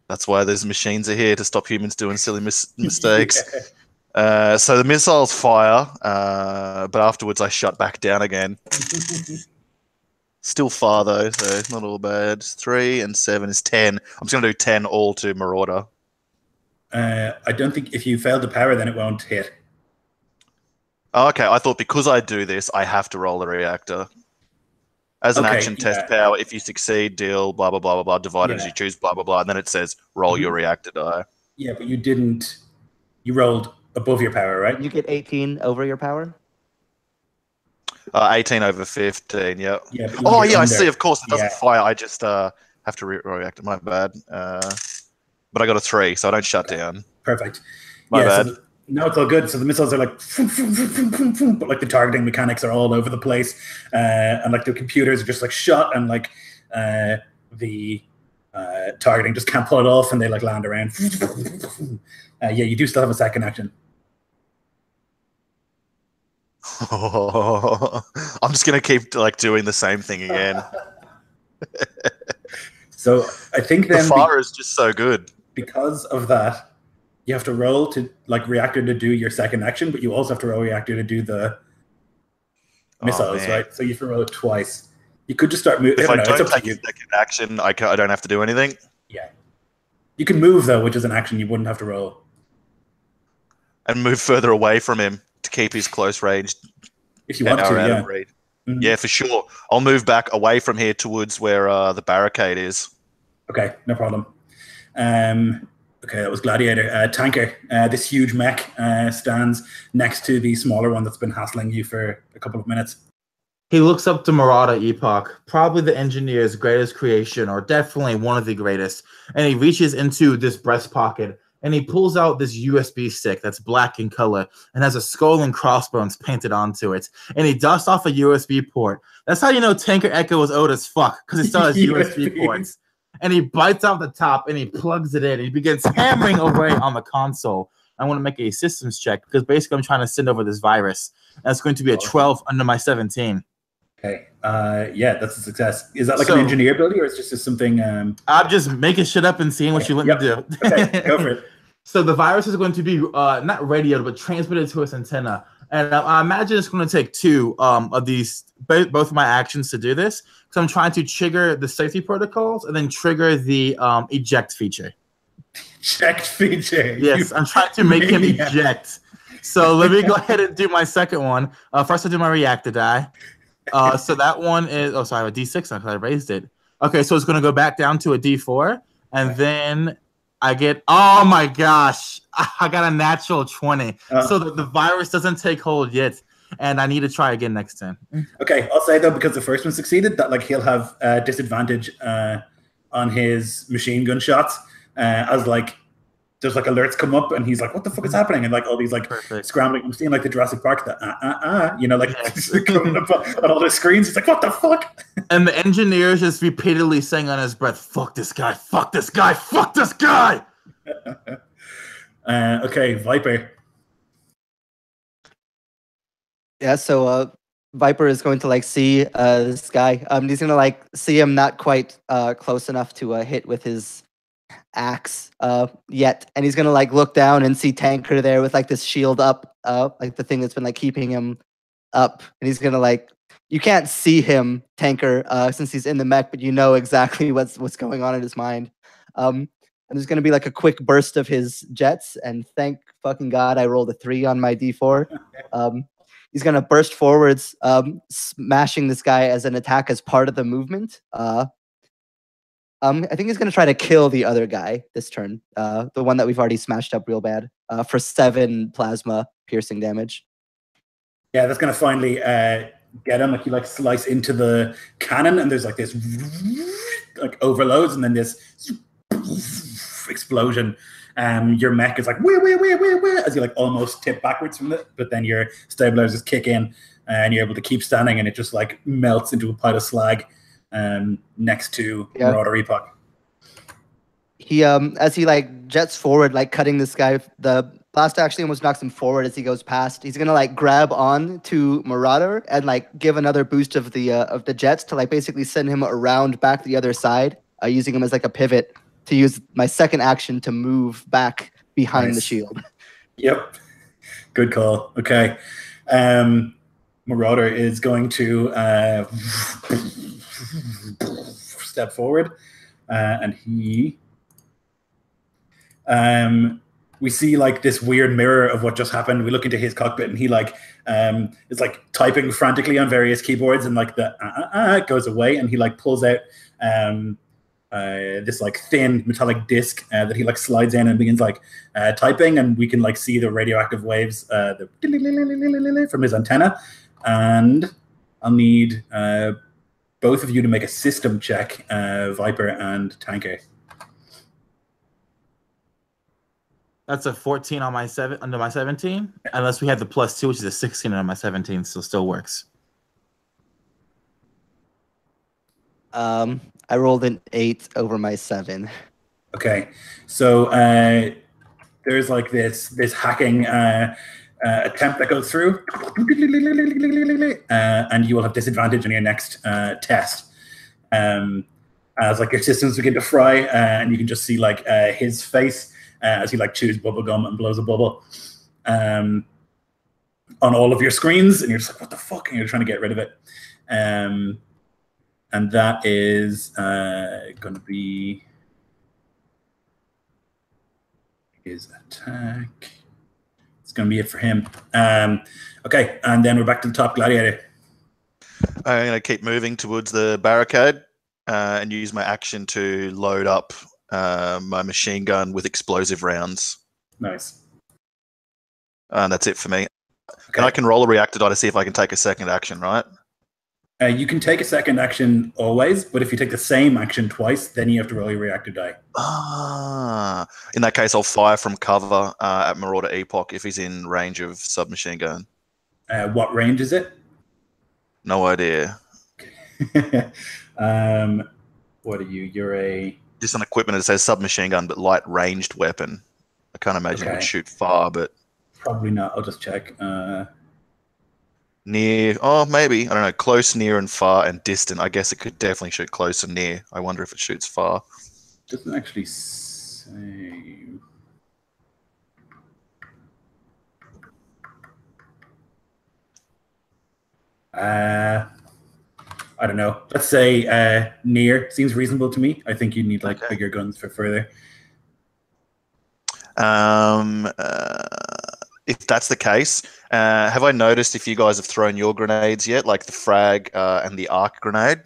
that's why those machines are here, to stop humans doing silly mistakes. Yeah. So the missiles fire, but afterwards I shut back down again. Still far though, so not all bad. 3 and 7 is 10. I'm just going to do 10 all to Marauder.
I don't think if you fail the power, then it won't hit.
Oh, okay, I thought because I do this, I have to roll the reactor. As an action test power, if you succeed, deal, blah, blah, blah, blah, blah, divide it as you choose, blah, blah, blah, and then it says roll your reactor die.
Yeah, but you didn't. You rolled above your power, right?
You get 18 over your power?
18 over 15, yeah.
Oh,
yeah, I see, of course, it doesn't fire. I just have to react. My bad. But I got a 3, so I don't shut down.
Perfect.
My bad.
So no, it's all good. So the missiles are like, but like the targeting mechanics are all over the place, and like the computers are just like shot, and like the targeting just can't pull it off, and they like land around. Yeah, you do still have a second action.
I'm just gonna keep like doing the same thing again.
So I think then
the fire is just so good
because of that. You have to roll to like reactor to do your second action, but you also have to roll reactor to do the missiles, right? So you have to roll it twice. You could just start moving.
If I don't take a second action, I don't have to do anything.
Yeah, you can move though, which is an action you wouldn't have to roll.
and move further away from him to keep his close range
If you want
power
to,
out
yeah.
of reach.
Mhm.
Yeah, for sure. I'll move back away from here towards where the barricade is.
Okay, no problem. Okay, that was Gladiator. Tanker, this huge mech stands next to the smaller one that's been hassling you for a couple of minutes.
He looks up to Murata Epoch, probably the engineer's greatest creation, or definitely one of the greatest. And he reaches into this breast pocket and he pulls out this USB stick that's black in color and has a skull and crossbones painted onto it. And he dusts off a USB port. That's how you know Tanker Echo was old as fuck, because he still has USB ports. And he bites off the top and he plugs it in. He begins hammering away on the console. I want to make a systems check because basically I'm trying to send over this virus. That's going to be a 12 under my 17.
Okay. Yeah, that's a success. Is that like an engineer ability, or is it just something?
I'm just making shit up and seeing what you let me do.
Okay, go for it.
So the virus is going to be not radioed, but transmitted to its antenna. And I imagine it's going to take two of these, both of my actions to do this. So I'm trying to trigger the safety protocols and then trigger the eject feature.
Eject feature.
Yes, I'm trying to make him eject. So let me go ahead and do my second one. First, I do my reactor die. So that one is, oh, sorry, a D6 now because I raised it. Okay, so it's going to go back down to a D4. And then I get, oh my gosh, I got a natural 20. So the virus doesn't take hold yet. And I need to try again next time.
Okay, I'll say though, because the first one succeeded, that like he'll have disadvantage on his machine gun shots as like there's like alerts come up and he's like, what the fuck is happening? And like all these like scrambling, I'm seeing like the Jurassic Park, you know, like coming up on all the screens. He's like, what the fuck?
And the engineer is just repeatedly saying on his breath, fuck this guy, fuck this guy, fuck this guy.
Okay, Viper.
Yeah, so Viper is going to like see this guy. He's gonna like see him not quite close enough to hit with his axe yet, and he's gonna like look down and see Tanker there with like this shield up, like the thing that's been like keeping him up, and he's gonna like, you can't see him, Tanker, since he's in the mech, but you know exactly what's going on in his mind. And there's gonna be like a quick burst of his jets, and thank fucking God I rolled a 3 on my D4. He's gonna burst forwards, smashing this guy as an attack as part of the movement. I think he's going to try to kill the other guy this turn, the one that we've already smashed up real bad, for 7 plasma piercing damage.
Yeah, that's going to finally get him. Like you like slice into the cannon and there's like this like overloads and then this explosion. Your mech is like wee, as you like almost tip backwards from it, but then your stabilizers kick in and you're able to keep standing and it just like melts into a pile of slag. Next to Marauder Epoch.
He as he like jets forward, like cutting this guy, the blast actually almost knocks him forward as he goes past. He's gonna like grab on to Marauder and like give another boost of the jets to like basically send him around back the other side, using him as like a pivot to use my second action to move back behind the shield.
Yep. Good call. Okay. Marauder is going to step forward, and he we see like this weird mirror of what just happened. We look into his cockpit and he like is like typing frantically on various keyboards and like the goes away and he like pulls out this like thin metallic disc that he like slides in and begins like typing, and we can like see the radioactive waves from his antenna. And I'll need both of you to make a system check, Viper and Tanker.
That's a 14 on my under my 17, unless we had the +2, which is a 16 on my 17, so still works.
I rolled an 8 over my 7.
Okay, so there's like this hacking attempt that goes through, and you will have disadvantage on your next test. As like your systems begin to fry, and you can just see like his face as he like chews bubblegum and blows a bubble on all of your screens, and you're just like, what the fuck? And you're trying to get rid of it. And that is going to be his attack. it's going to be it for him. Okay, and then we're back to the top gladiator.
I'm going to keep moving towards the barricade and use my action to load up my machine gun with explosive rounds.
Nice.
And that's it for me.
Okay.
And I can roll a reactor die to see if I can take a second action, right?
You can take a second action always, but if you take the same action twice, then you have to roll your reactor die.
Ah, in that case, I'll fire from cover at Marauder Epoch if he's in range of submachine gun.
What range is it?
No idea.
What are you? You're a...
Just on equipment, it says submachine gun, but light ranged weapon. I can't imagine it would shoot far, but...
Probably not. I'll just check.
Near, oh, maybe. I don't know. Close, near, and far, and distant. I guess it could definitely shoot close and near. I wonder if it shoots far.
Doesn't actually say... I don't know. Let's say near. Seems reasonable to me. I think you need like bigger guns for further.
If that's the case, have I noticed if you guys have thrown your grenades yet, like the frag and the arc grenade?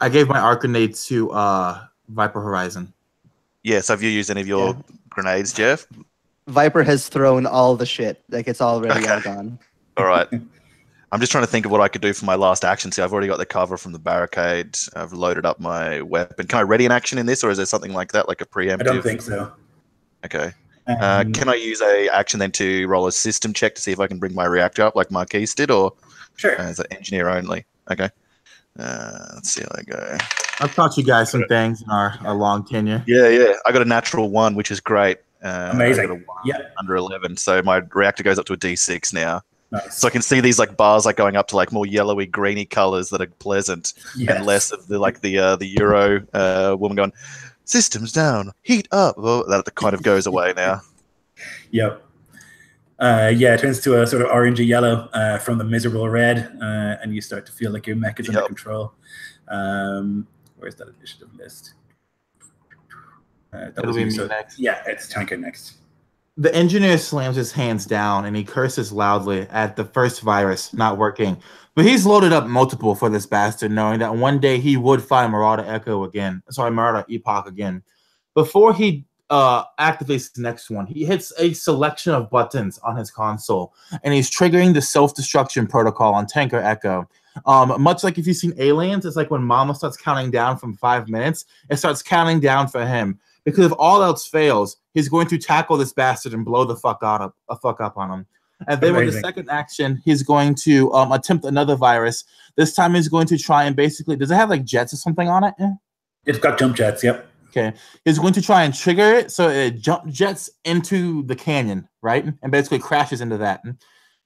I gave my arc grenade to Viper Horizon.
Yes. Have you used any of your grenades, Jeff?
Viper has thrown all the shit. Like, it's already all gone.
All right. I'm just trying to think of what I could do for my last action. See, I've already got the cover from the barricade. I've loaded up my weapon. Can I ready an action in this, or is there something like that, like a preemptive?
I don't think so.
Okay. Can I use a action then to roll a system check to see if I can bring my reactor up like Marquise did, or
sure.
Is it engineer only? Okay. Let's see how I go.
I've taught you guys some things in our long tenure.
Yeah. I got a natural 1, which is great.
Amazing.
I got a 1 under 11, so my reactor goes up to a D6 now.
Nice.
So I can see these like bars like going up to like more yellowy, greeny colors that are pleasant, and less of the like the Euro woman going, "Systems down, heat up." Well, that kind of goes away now.
Yep. It turns to a sort of orangey yellow from the miserable red, and you start to feel like your mech is under control. Where's that initiative list?
That'll be me next.
Yeah, it's Tanker next.
The engineer slams his hands down and he curses loudly at the first virus not working. But he's loaded up multiple for this bastard, knowing that one day he would find Marauder Epoch again. Before he activates the next one, he hits a selection of buttons on his console, and he's triggering the self-destruction protocol on Tanker Echo. Much like if you've seen Aliens, it's like when Mama starts counting down from 5 minutes, it starts counting down for him. Because if all else fails, he's going to tackle this bastard and blow the fuck up on him. And then with the second action, he's going to attempt another virus. This time he's going to try and basically... Does it have like jets or something on it?
It's got jump jets, yep.
Okay. He's going to try and trigger it so it jump jets into the canyon, right? And basically crashes into that.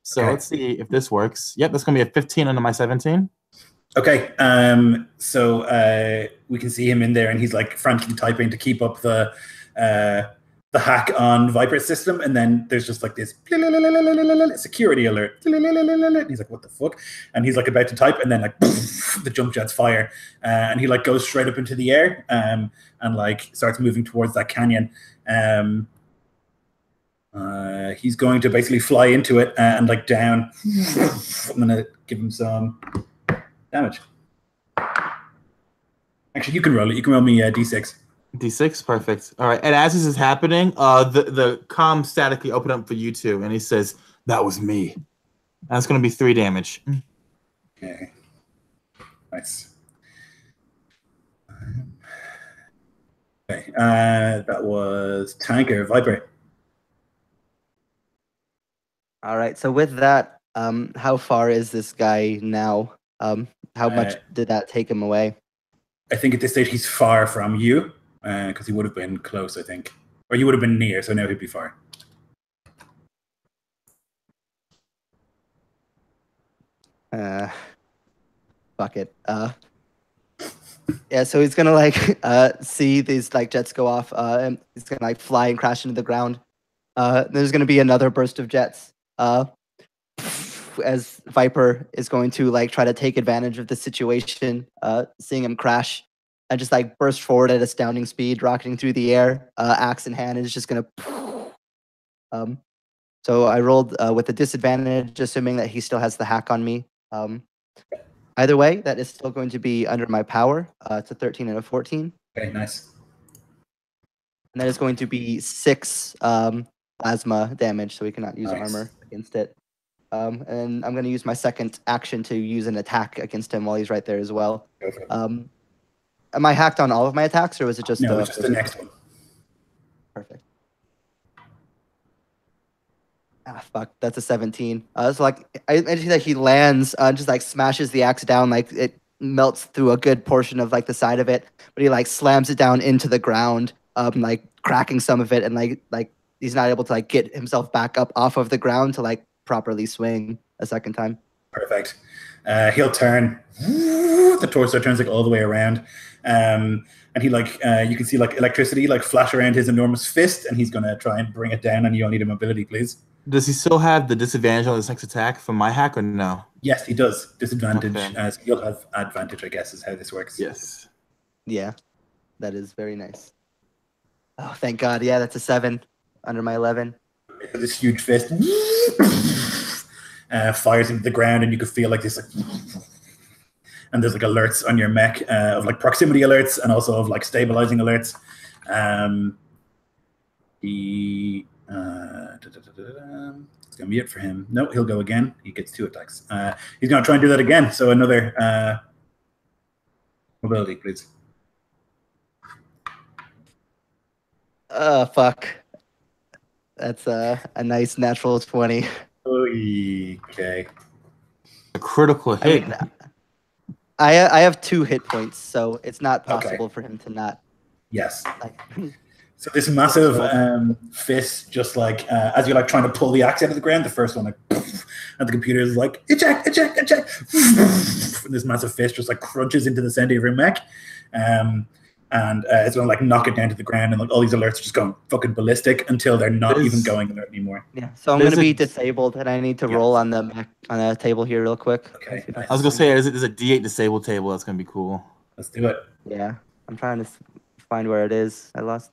So let's see if this works. Yep, that's going to be a 15 under my 17.
Okay, so we can see him in there, and he's like frantically typing to keep up the hack on Viper's system, and then there's just like this security alert. And he's like, "What the fuck?" And he's like about to type, and then like the jump jets fire, and he like goes straight up into the air, and like starts moving towards that canyon. He's going to basically fly into it and like down. I'm gonna give him some damage. Actually, you can roll it. You can roll me D6.
D6, perfect. All right. And as this is happening, the comm statically open up for you two, and he says, "That was me." That's going to be 3 damage.
Okay. Nice. Okay. That was Tanker. Viper.
All right. So with that, how far is this guy now? How much did that take him away?
I think at this stage he's far from you, because he would have been close, I think. Or you would have been near, so now he'd be far.
Fuck it. Yeah, so he's gonna like see these like jets go off, and he's gonna like fly and crash into the ground. There's gonna be another burst of jets. As Viper is going to like try to take advantage of the situation, seeing him crash, and just like burst forward at astounding speed, rocketing through the air, axe in hand, and is just gonna So I rolled with a disadvantage, assuming that he still has the hack on me. Either way, that is still going to be under my power. It's a 13 and a 14.
Okay, nice.
And that is going to be 6 plasma damage, so we cannot use
Nice.
armor against it. And I'm going to use my second action to use an attack against him while he's right there as well.
Go for it.
Am I hacked on all of my attacks, or was it just
No,
the
it's just the next one.
Perfect. Ah, fuck. That's a 17. So like, I see that he lands, just like smashes the axe down, like it melts through a good portion of like the side of it, but he like slams it down into the ground, like cracking some of it, and like he's not able to like get himself back up off of the ground to like properly swing a second time.
Perfect. He'll turn. The torso turns like all the way around, and he like you can see like electricity like flash around his enormous fist, and he's gonna try and bring it down. And you'll need a mobility, please.
Does he still have the disadvantage on his next attack from my hack or no?
Yes, he does. Disadvantage.
Okay.
So you'll have advantage, I guess, is how this works.
Yes.
Yeah, that is very nice. Oh, thank God. Yeah, that's a 7 under my 11.
This huge fist fires into the ground, and you can feel like this, like, and there's like alerts on your mech of like proximity alerts and also of like stabilizing alerts. It's gonna be it for him. No, he'll go again. He gets 2 attacks. He's gonna try and do that again. So another mobility, please.
Fuck. That's a nice natural 20.
Okay.
A critical
I
hit.
mean, I have 2 hit points, so it's not possible for him to not.
Yes.
Like,
So this massive fist, just like as you're like trying to pull the axe out of the ground, the first one, like, and the computer is like eject, eject, eject. And this massive fist just like crunches into the center of your mech, and it's gonna like knock it down to the ground, and like all these alerts are just going fucking ballistic until they're not even going alert anymore.
yeah. So I'm gonna be disabled, and I need to roll on the table here real quick.
Okay. Nice.
I was gonna say there's a D8 disabled table. That's gonna be cool.
Let's do it.
Yeah, I'm trying to find where it is. I lost.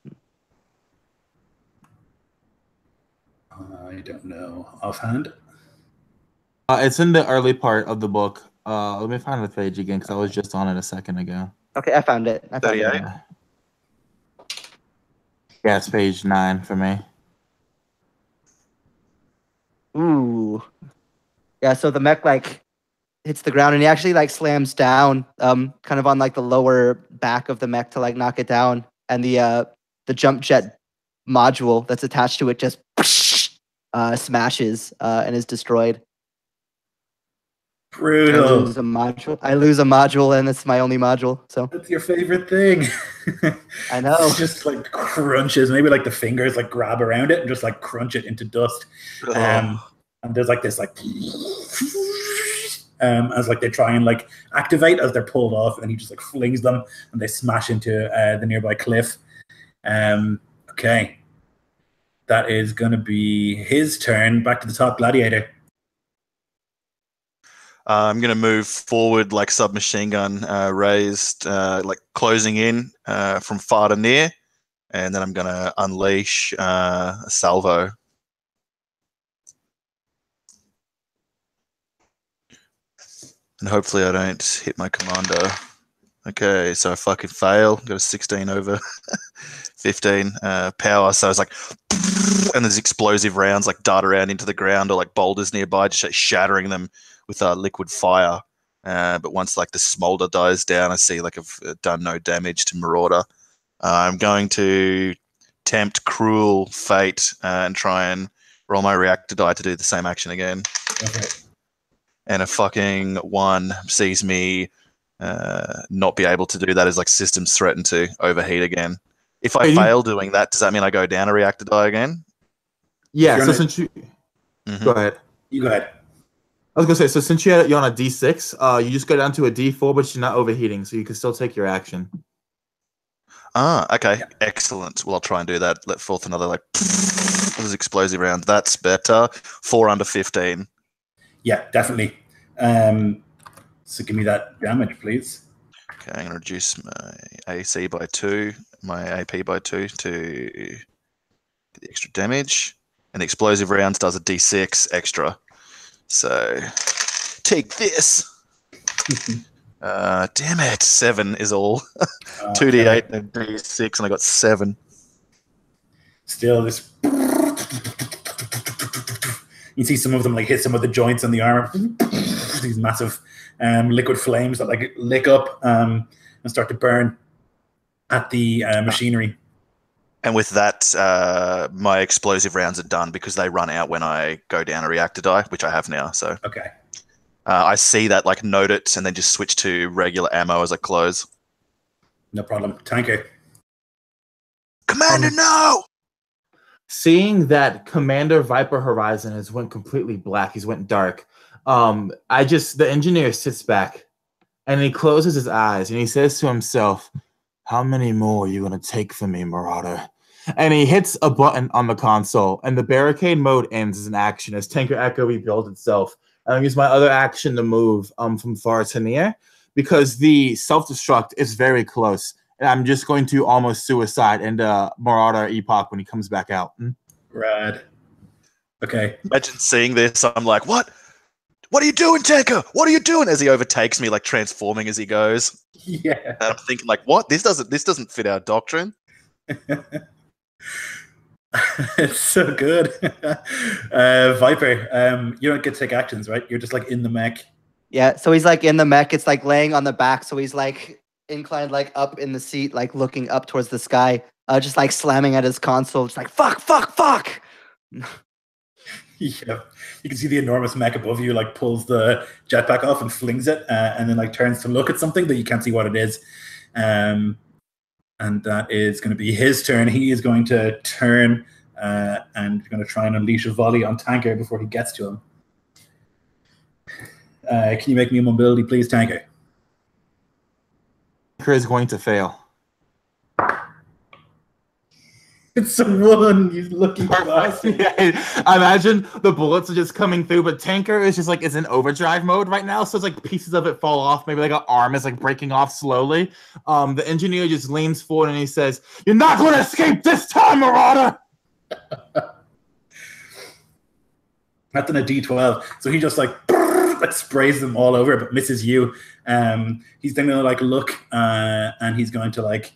I don't know offhand.
It's in the early part of the book. Let me find the page again because I was just on it a second ago.
Okay, I found it.
38?
Yeah, it's page 9 for me.
Ooh. Yeah, so the mech like hits the ground, and he actually like slams down, kind of on like the lower back of the mech to like knock it down, and the jump jet module that's attached to it just smashes and is destroyed.
Brutal.
I lose a module, and it's my only module. So
That's your favorite thing.
I know.
It's just like crunches. Maybe like the fingers like grab around it and just like crunch it into dust. And there's like this like as like they try and like activate as they're pulled off, and he just like flings them and they smash into the nearby cliff. Okay. That is gonna be his turn. Back to the top, Gladiator.
I'm going to move forward like submachine gun raised, like closing in from far to near. And then I'm going to unleash a salvo. And hopefully I don't hit my commander. Okay, so I fucking fail. Got a 16 over 15 power. So it's like, and there's explosive rounds like dart around into the ground or like boulders nearby, just shattering them with liquid fire. But once like the smolder dies down, I see like I've done no damage to Marauder. I'm going to tempt cruel fate and try and roll my reactor die to do the same action again.
Okay.
And a fucking 1 sees me not be able to do that as like systems threaten to overheat again. If I fail doing that, does that mean I go down a reactor die again?
Yeah, so since you go ahead.
You go ahead.
I was gonna say, so since you're on a D6, you just go down to a D4, but you're not overheating, so you can still take your action.
Ah, okay, yeah. Excellent. Well, I'll try and do that. Let forth another like those explosive round. That's better. 4 under 15.
Yeah, definitely. So give me that damage, please.
Okay, I'm gonna reduce my AC by 2, my AP by 2 to get the extra damage. And the explosive rounds does a d6 extra. So take this. Damn it. 7 is all. 2d8 and d6, and I got 7.
Still, this. You see some of them like hit some of the joints on the armor. These massive liquid flames that like lick up and start to burn at the machinery.
And with that, my explosive rounds are done because they run out when I go down a reactor die, which I have now. So
okay,
I see that, like, note it, and then just switch to regular ammo as I close.
No problem. Tanker.
Commander, no!
Seeing that Commander Viper Horizon has went completely black, he's went dark. The engineer sits back and he closes his eyes and he says to himself, "How many more are you going to take from me, Marauder?" And he hits a button on the console, and the barricade mode ends as an action as Tanker Echo rebuilds itself. And I use my other action to move from far to near because the self-destruct is very close. And I'm just going to almost suicide into Marauder Epoch when he comes back out.
Rad. Okay.
Imagine seeing this. I'm like, what? What are you doing, Tanker? What are you doing? As he overtakes me, like transforming as he goes.
Yeah.
And I'm thinking, like, what? This doesn't fit our doctrine.
It's so good. Viper, you don't get to take actions, right? You're just like in the mech.
Yeah, so he's like in the mech. It's like laying on the back, so he's like inclined, like up in the seat, like looking up towards the sky, just like slamming at his console, just like fuck.
Yeah, you can see the enormous mech above you, like pulls the jetpack off and flings it, and then like turns to look at something that you can't see what it is. And that is going to be his turn. He is going to turn and going to try and unleash a volley on Tanker before he gets to him. Can you make me a mobility, please, Tanker?
Tanker is going to fail.
It's a 1, you lucky bastard.
Yeah, I imagine the bullets are just coming through, but Tanker is just like is in overdrive mode right now, so it's like pieces of it fall off. Maybe like an arm is like breaking off slowly. The engineer just leans forward and he says, "You're not going to escape this time, Marauder!"
That's in a D12. So he just like sprays them all over, but misses you. He's then gonna like look and he's going to like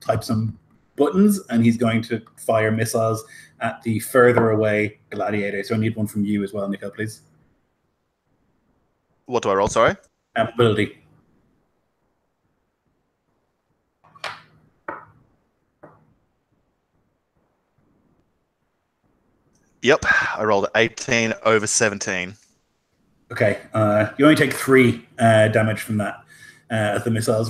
type some buttons, and he's going to fire missiles at the further away gladiator. So I need one from you as well, Nico, please.
What do I roll? Sorry.
Ability.
Yep, I rolled 18 over 17.
Okay, you only take 3 damage from that as the missiles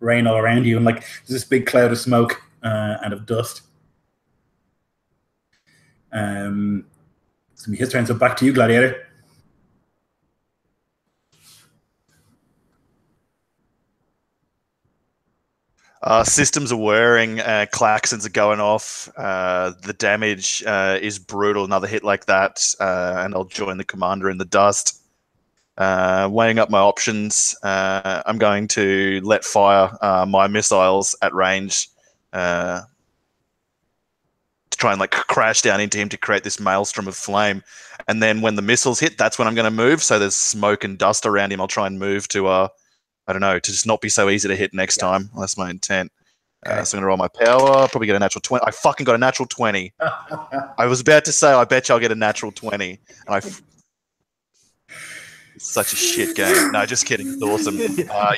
rain all around you, and like there's this big cloud of smoke and of dust. It's gonna be his turn. So back to you, Gladiator.
Systems are whirring, klaxons are going off. The damage is brutal. Another hit like that, and I'll join the commander in the dust. Weighing up my options, I'm going to let fire my missiles at range to try and like crash down into him to create this maelstrom of flame. And then when the missiles hit, that's when I'm going to move. So there's smoke and dust around him. I'll try and move to I don't know, to just not be so easy to hit next time. That's my intent.
Okay.
So I'm going to roll my power, probably get a natural 20. I fucking got a natural 20. I was about to say, I bet you I'll get a natural 20. And it's such a shit game. No, just kidding. It's awesome.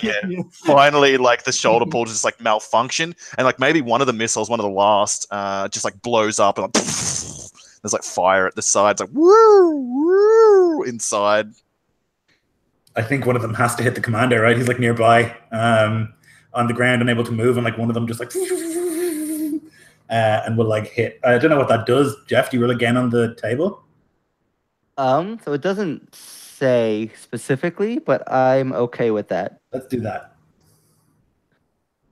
Yeah. Finally, like the shoulder pull just like malfunction. And like maybe one of the missiles, one of the last, just like blows up and like, there's like fire at the sides, like woo, woo, inside.
I think one of them has to hit the commander, right? He's like nearby on the ground, unable to move, and like one of them just like and will like hit. I don't know what that does. Jeff, do you roll again on the table?
So it doesn't say specifically, but I'm okay with that.
Let's do that.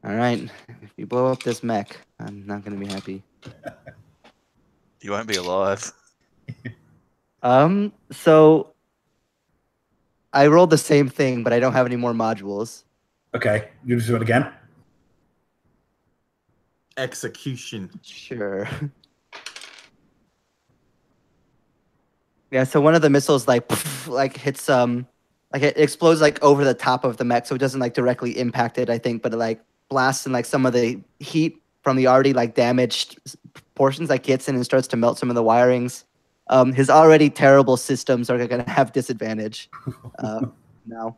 All right. If you blow up this mech, I'm not gonna be happy.
You won't be alive.
So I rolled the same thing, but I don't have any more modules.
Okay, you just do it again.
Execution.
Sure. Yeah, so one of the missiles like like hits like it explodes like over the top of the mech, so it doesn't like directly impact it, I think, but it like blasts in like some of the heat from the already like damaged portions, like gets in and starts to melt some of the wirings. His already terrible systems are gonna have disadvantage now.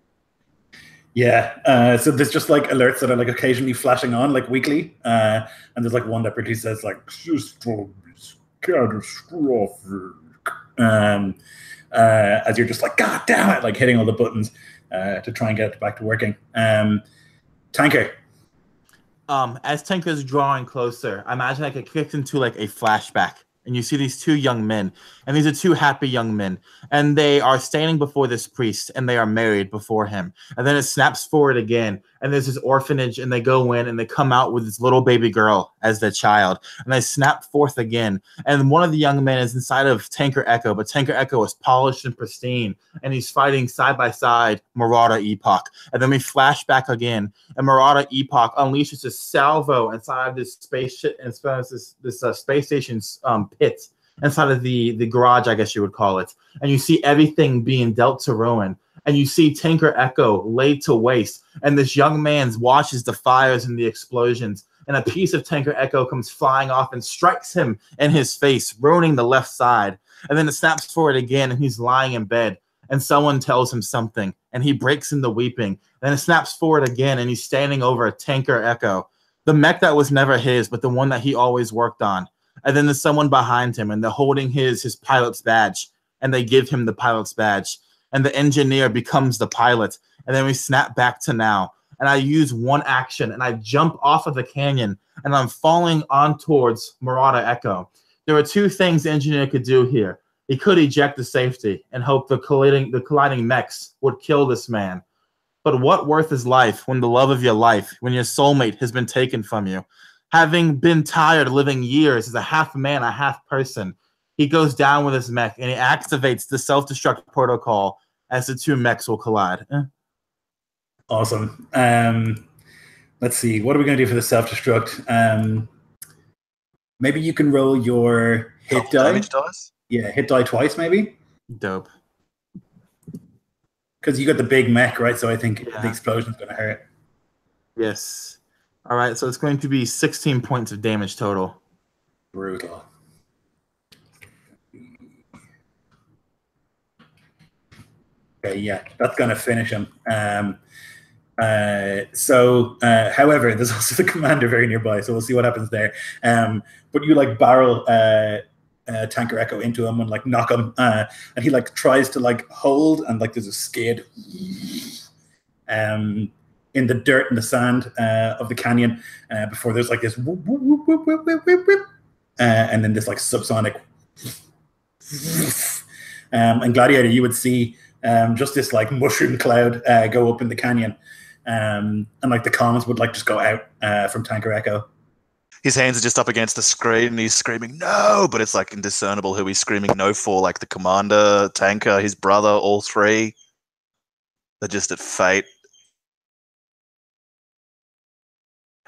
Yeah, so there's just like alerts that are like occasionally flashing on, like weekly, and there's like one that pretty says like systems catastrophic, as you're just like, God damn it, like hitting all the buttons to try and get it back to working. Tanker.
As Tenka's drawing closer, I imagine like it kicks into like a flashback, and you see these two young men, and these are two happy young men, and they are standing before this priest, and they are married before him. And then it snaps forward again, and there's this orphanage, and they go in, and they come out with this little baby girl as their child, and they snap forth again, and one of the young men is inside of Tanker Echo, but Tanker Echo is polished and pristine, and he's fighting side by side Marauder Epoch. And then we flash back again, and Marauder Epoch unleashes a salvo inside of this spaceship, and this space station's pit inside of the garage, I guess you would call it. And you see everything being dealt to ruin. And you see Tinker Echo laid to waste. And this young man watches the fires and the explosions. And a piece of Tinker Echo comes flying off and strikes him in his face, ruining the left side. And then it snaps forward again, and he's lying in bed. And someone tells him something, and he breaks into weeping. Then it snaps forward again, and he's standing over Tanker Echo, the mech that was never his, but the one that he always worked on. And then there's someone behind him, and they're holding his pilot's badge, and they give him the pilot's badge. And the engineer becomes the pilot. And then we snap back to now. And I use one action, and I jump off of the canyon, and I'm falling on towards Marauder Echo. There are two things the engineer could do here. He could eject the safety and hope the colliding mechs would kill this man. But what worth is life when the love of your life, when your soulmate has been taken from you? Having been tired of living years as a half man, a half person, he goes down with his mech and he activates the self-destruct protocol as the two mechs will collide.
Awesome. Let's see. What are we going to do for the self-destruct? Maybe you can roll your hit die.
Damage dice?
Yeah, hit die twice, maybe.
Dope.
Because you got the big mech, right? So I think the explosion's going to hurt.
Yes. All right, so it's going to be 16 points of damage total.
Brutal. Okay, yeah, that's going to finish him. However, there's also the commander very nearby, so we'll see what happens there. But you like barrel Tanker Echo into him and like knock him, and he like tries to like hold, and like there's a skid in the dirt and the sand of the canyon before there's like this whoop, whoop, whoop, whoop, whoop, whoop, whoop, whoop, and then this like subsonic and Gladiator, you would see just this like mushroom cloud go up in the canyon, and like the comms would like just go out from Tanker Echo.
His hands are just up against the screen, and he's screaming no, but it's like indiscernible who he's screaming no for, like the commander, Tanker, his brother, all three. They're just at fate.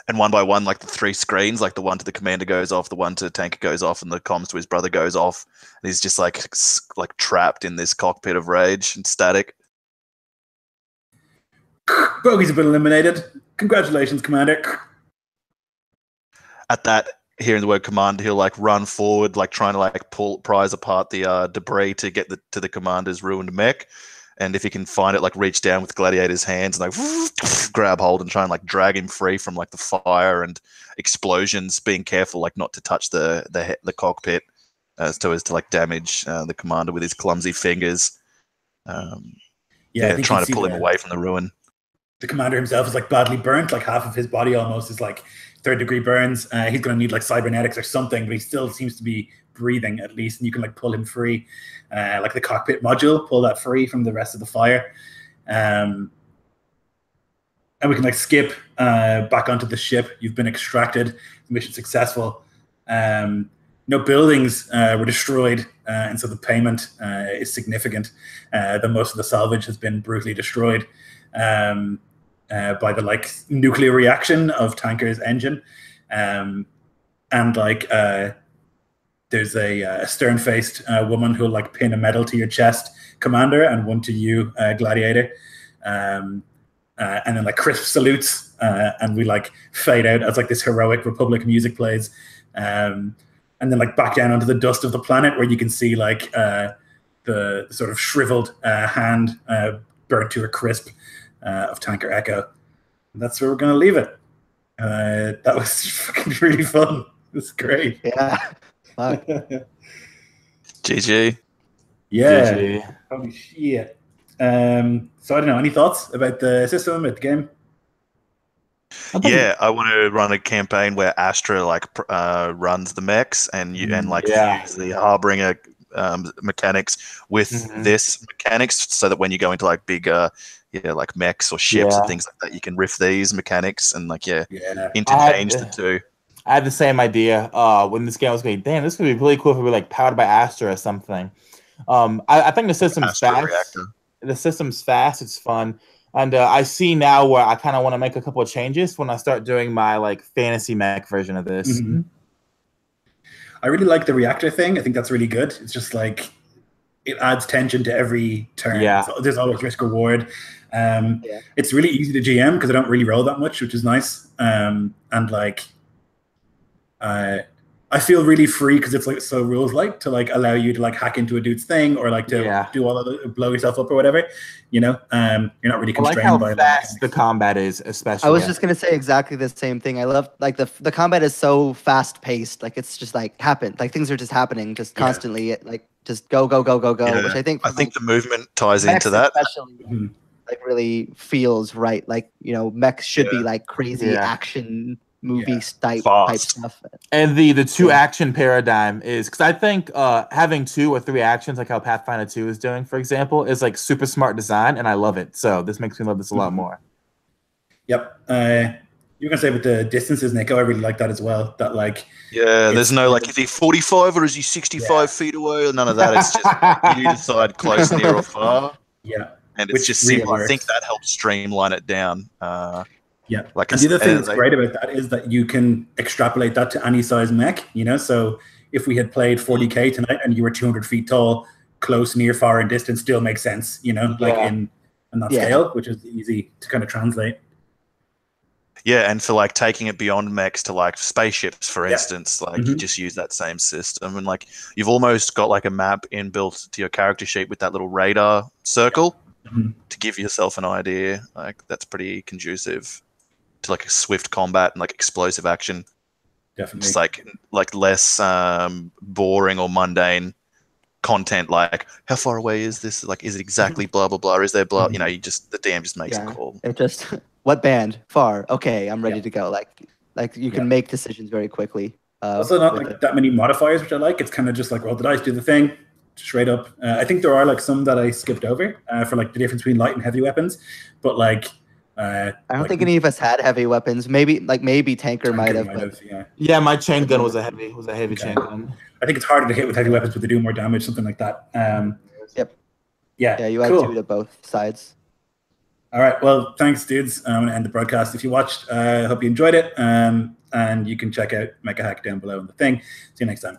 And one by one, like the three screens, like the one to the commander goes off, the one to Tanker goes off, and the comms to his brother goes off. And he's just like trapped in this cockpit of rage and static.
Bogies have been eliminated. Congratulations, Commander.
At that, hearing the word command, he'll like run forward, like trying to like prise apart the debris to get to the commander's ruined mech. And if he can find it, like reach down with Gladiator's hands and like grab hold and try and like drag him free from like the fire and explosions, being careful like not to touch the cockpit as to like damage the commander with his clumsy fingers. Trying to pull him away from the ruin.
The commander himself is like badly burnt, like half of his body almost is like third-degree burns. He's going to need like cybernetics or something, but he still seems to be breathing at least, and you can like pull him free, like the cockpit module, pull that free from the rest of the fire, and we can like skip back onto the ship. You've been extracted, mission successful. No buildings were destroyed, and so the payment is significant. The most of the salvage has been brutally destroyed by the like nuclear reaction of Tanker's engine, and like there's a stern-faced woman who'll like pin a medal to your chest, Commander, and one to you, Gladiator. And then like crisp salutes, and we like fade out as like this heroic Republic music plays, and then like back down onto the dust of the planet where you can see like the sort of shriveled hand burnt to a crisp of Tanker Echo. And that's where we're gonna leave it. That was fucking really fun. It was great.
Yeah. Fuck.
GG.
Yeah.
GG.
Holy shit. So I don't know. Any thoughts about the system, about the game?
Yeah, I want to run a campaign where Astra like runs the mechs and use the Harbinger mechanics with this mechanics, so that when you go into like bigger, like mechs or ships and things like that, you can riff these mechanics and like interchange the two.
I had the same idea when this game was going. Damn, this could be really cool if we were like powered by Astra or something. I think the system's
Astra
fast.
reactor.
The system's fast. It's fun. And I see now where I kind of want to make a couple of changes when I start doing my like fantasy mech version of this.
Mm-hmm. I really like the reactor thing. I think that's really good. It's just like it adds tension to every turn.
Yeah.
So there's always risk reward. It's really easy to GM because I don't really roll that much, which is nice. And like I feel really free because it's like so rules like to like allow you to like hack into a dude's thing or like to do all of the blow yourself up or whatever, you're not really constrained
I like
by
how fast the combat is, especially.
I was just gonna say exactly the same thing. I love like the combat is so fast paced, like it's just like like things are just happening just constantly. Like just go, which I think
the movement ties into that.
Especially like really feels right. Like mechs should be like crazy action movie type stuff.
And the two action paradigm is because I think having 2 or 3 actions, like how Pathfinder 2 is doing, for example, is like super smart design, and I love it. So this makes me love this a lot more.
Yep. You're gonna say with the distances, Nico, I really like that as well. That like
there's no like is he 45 or is he 65 feet away or none of that. It's just you decide close, near, or far.
Yeah.
And it's just simple. I think that helps streamline it down.
Yeah, like and the other thing that's great about that is that you can extrapolate that to any size mech. So if we had played 40k tonight and you were 200 feet tall, close, near, far, and distance still makes sense. Like in that scale, which is easy to kind of translate.
Yeah, and for like taking it beyond mechs to like spaceships, for instance, like you just use that same system, and like you've almost got like a map inbuilt to your character sheet with that little radar circle to give yourself an idea. Like that's pretty conducive to like a swift combat and like explosive action.
Definitely.
Just like less boring or mundane content, like how far away is this? Like is it exactly blah blah blah? Is there blah? The DM just makes a call.
It just what band? Far. Okay, I'm ready to go. Like you can make decisions very quickly.
Also not like that many modifiers, which I like. It's kind of just like roll the dice, do the thing, straight up. I think there are like some that I skipped over for like the difference between light and heavy weapons, but like
I don't think any of us had heavy weapons. Maybe Tanker might have.
Yeah, my chain gun was a heavy chain gun.
I think it's harder to hit with heavy weapons, but they do more damage, something like that.
Yep.
Yeah,
you add 2 to both sides.
All right. Well, thanks, dudes. I'm going to end the broadcast. If you watched, I hope you enjoyed it. And you can check out Mecha Hack down below in the thing. See you next time.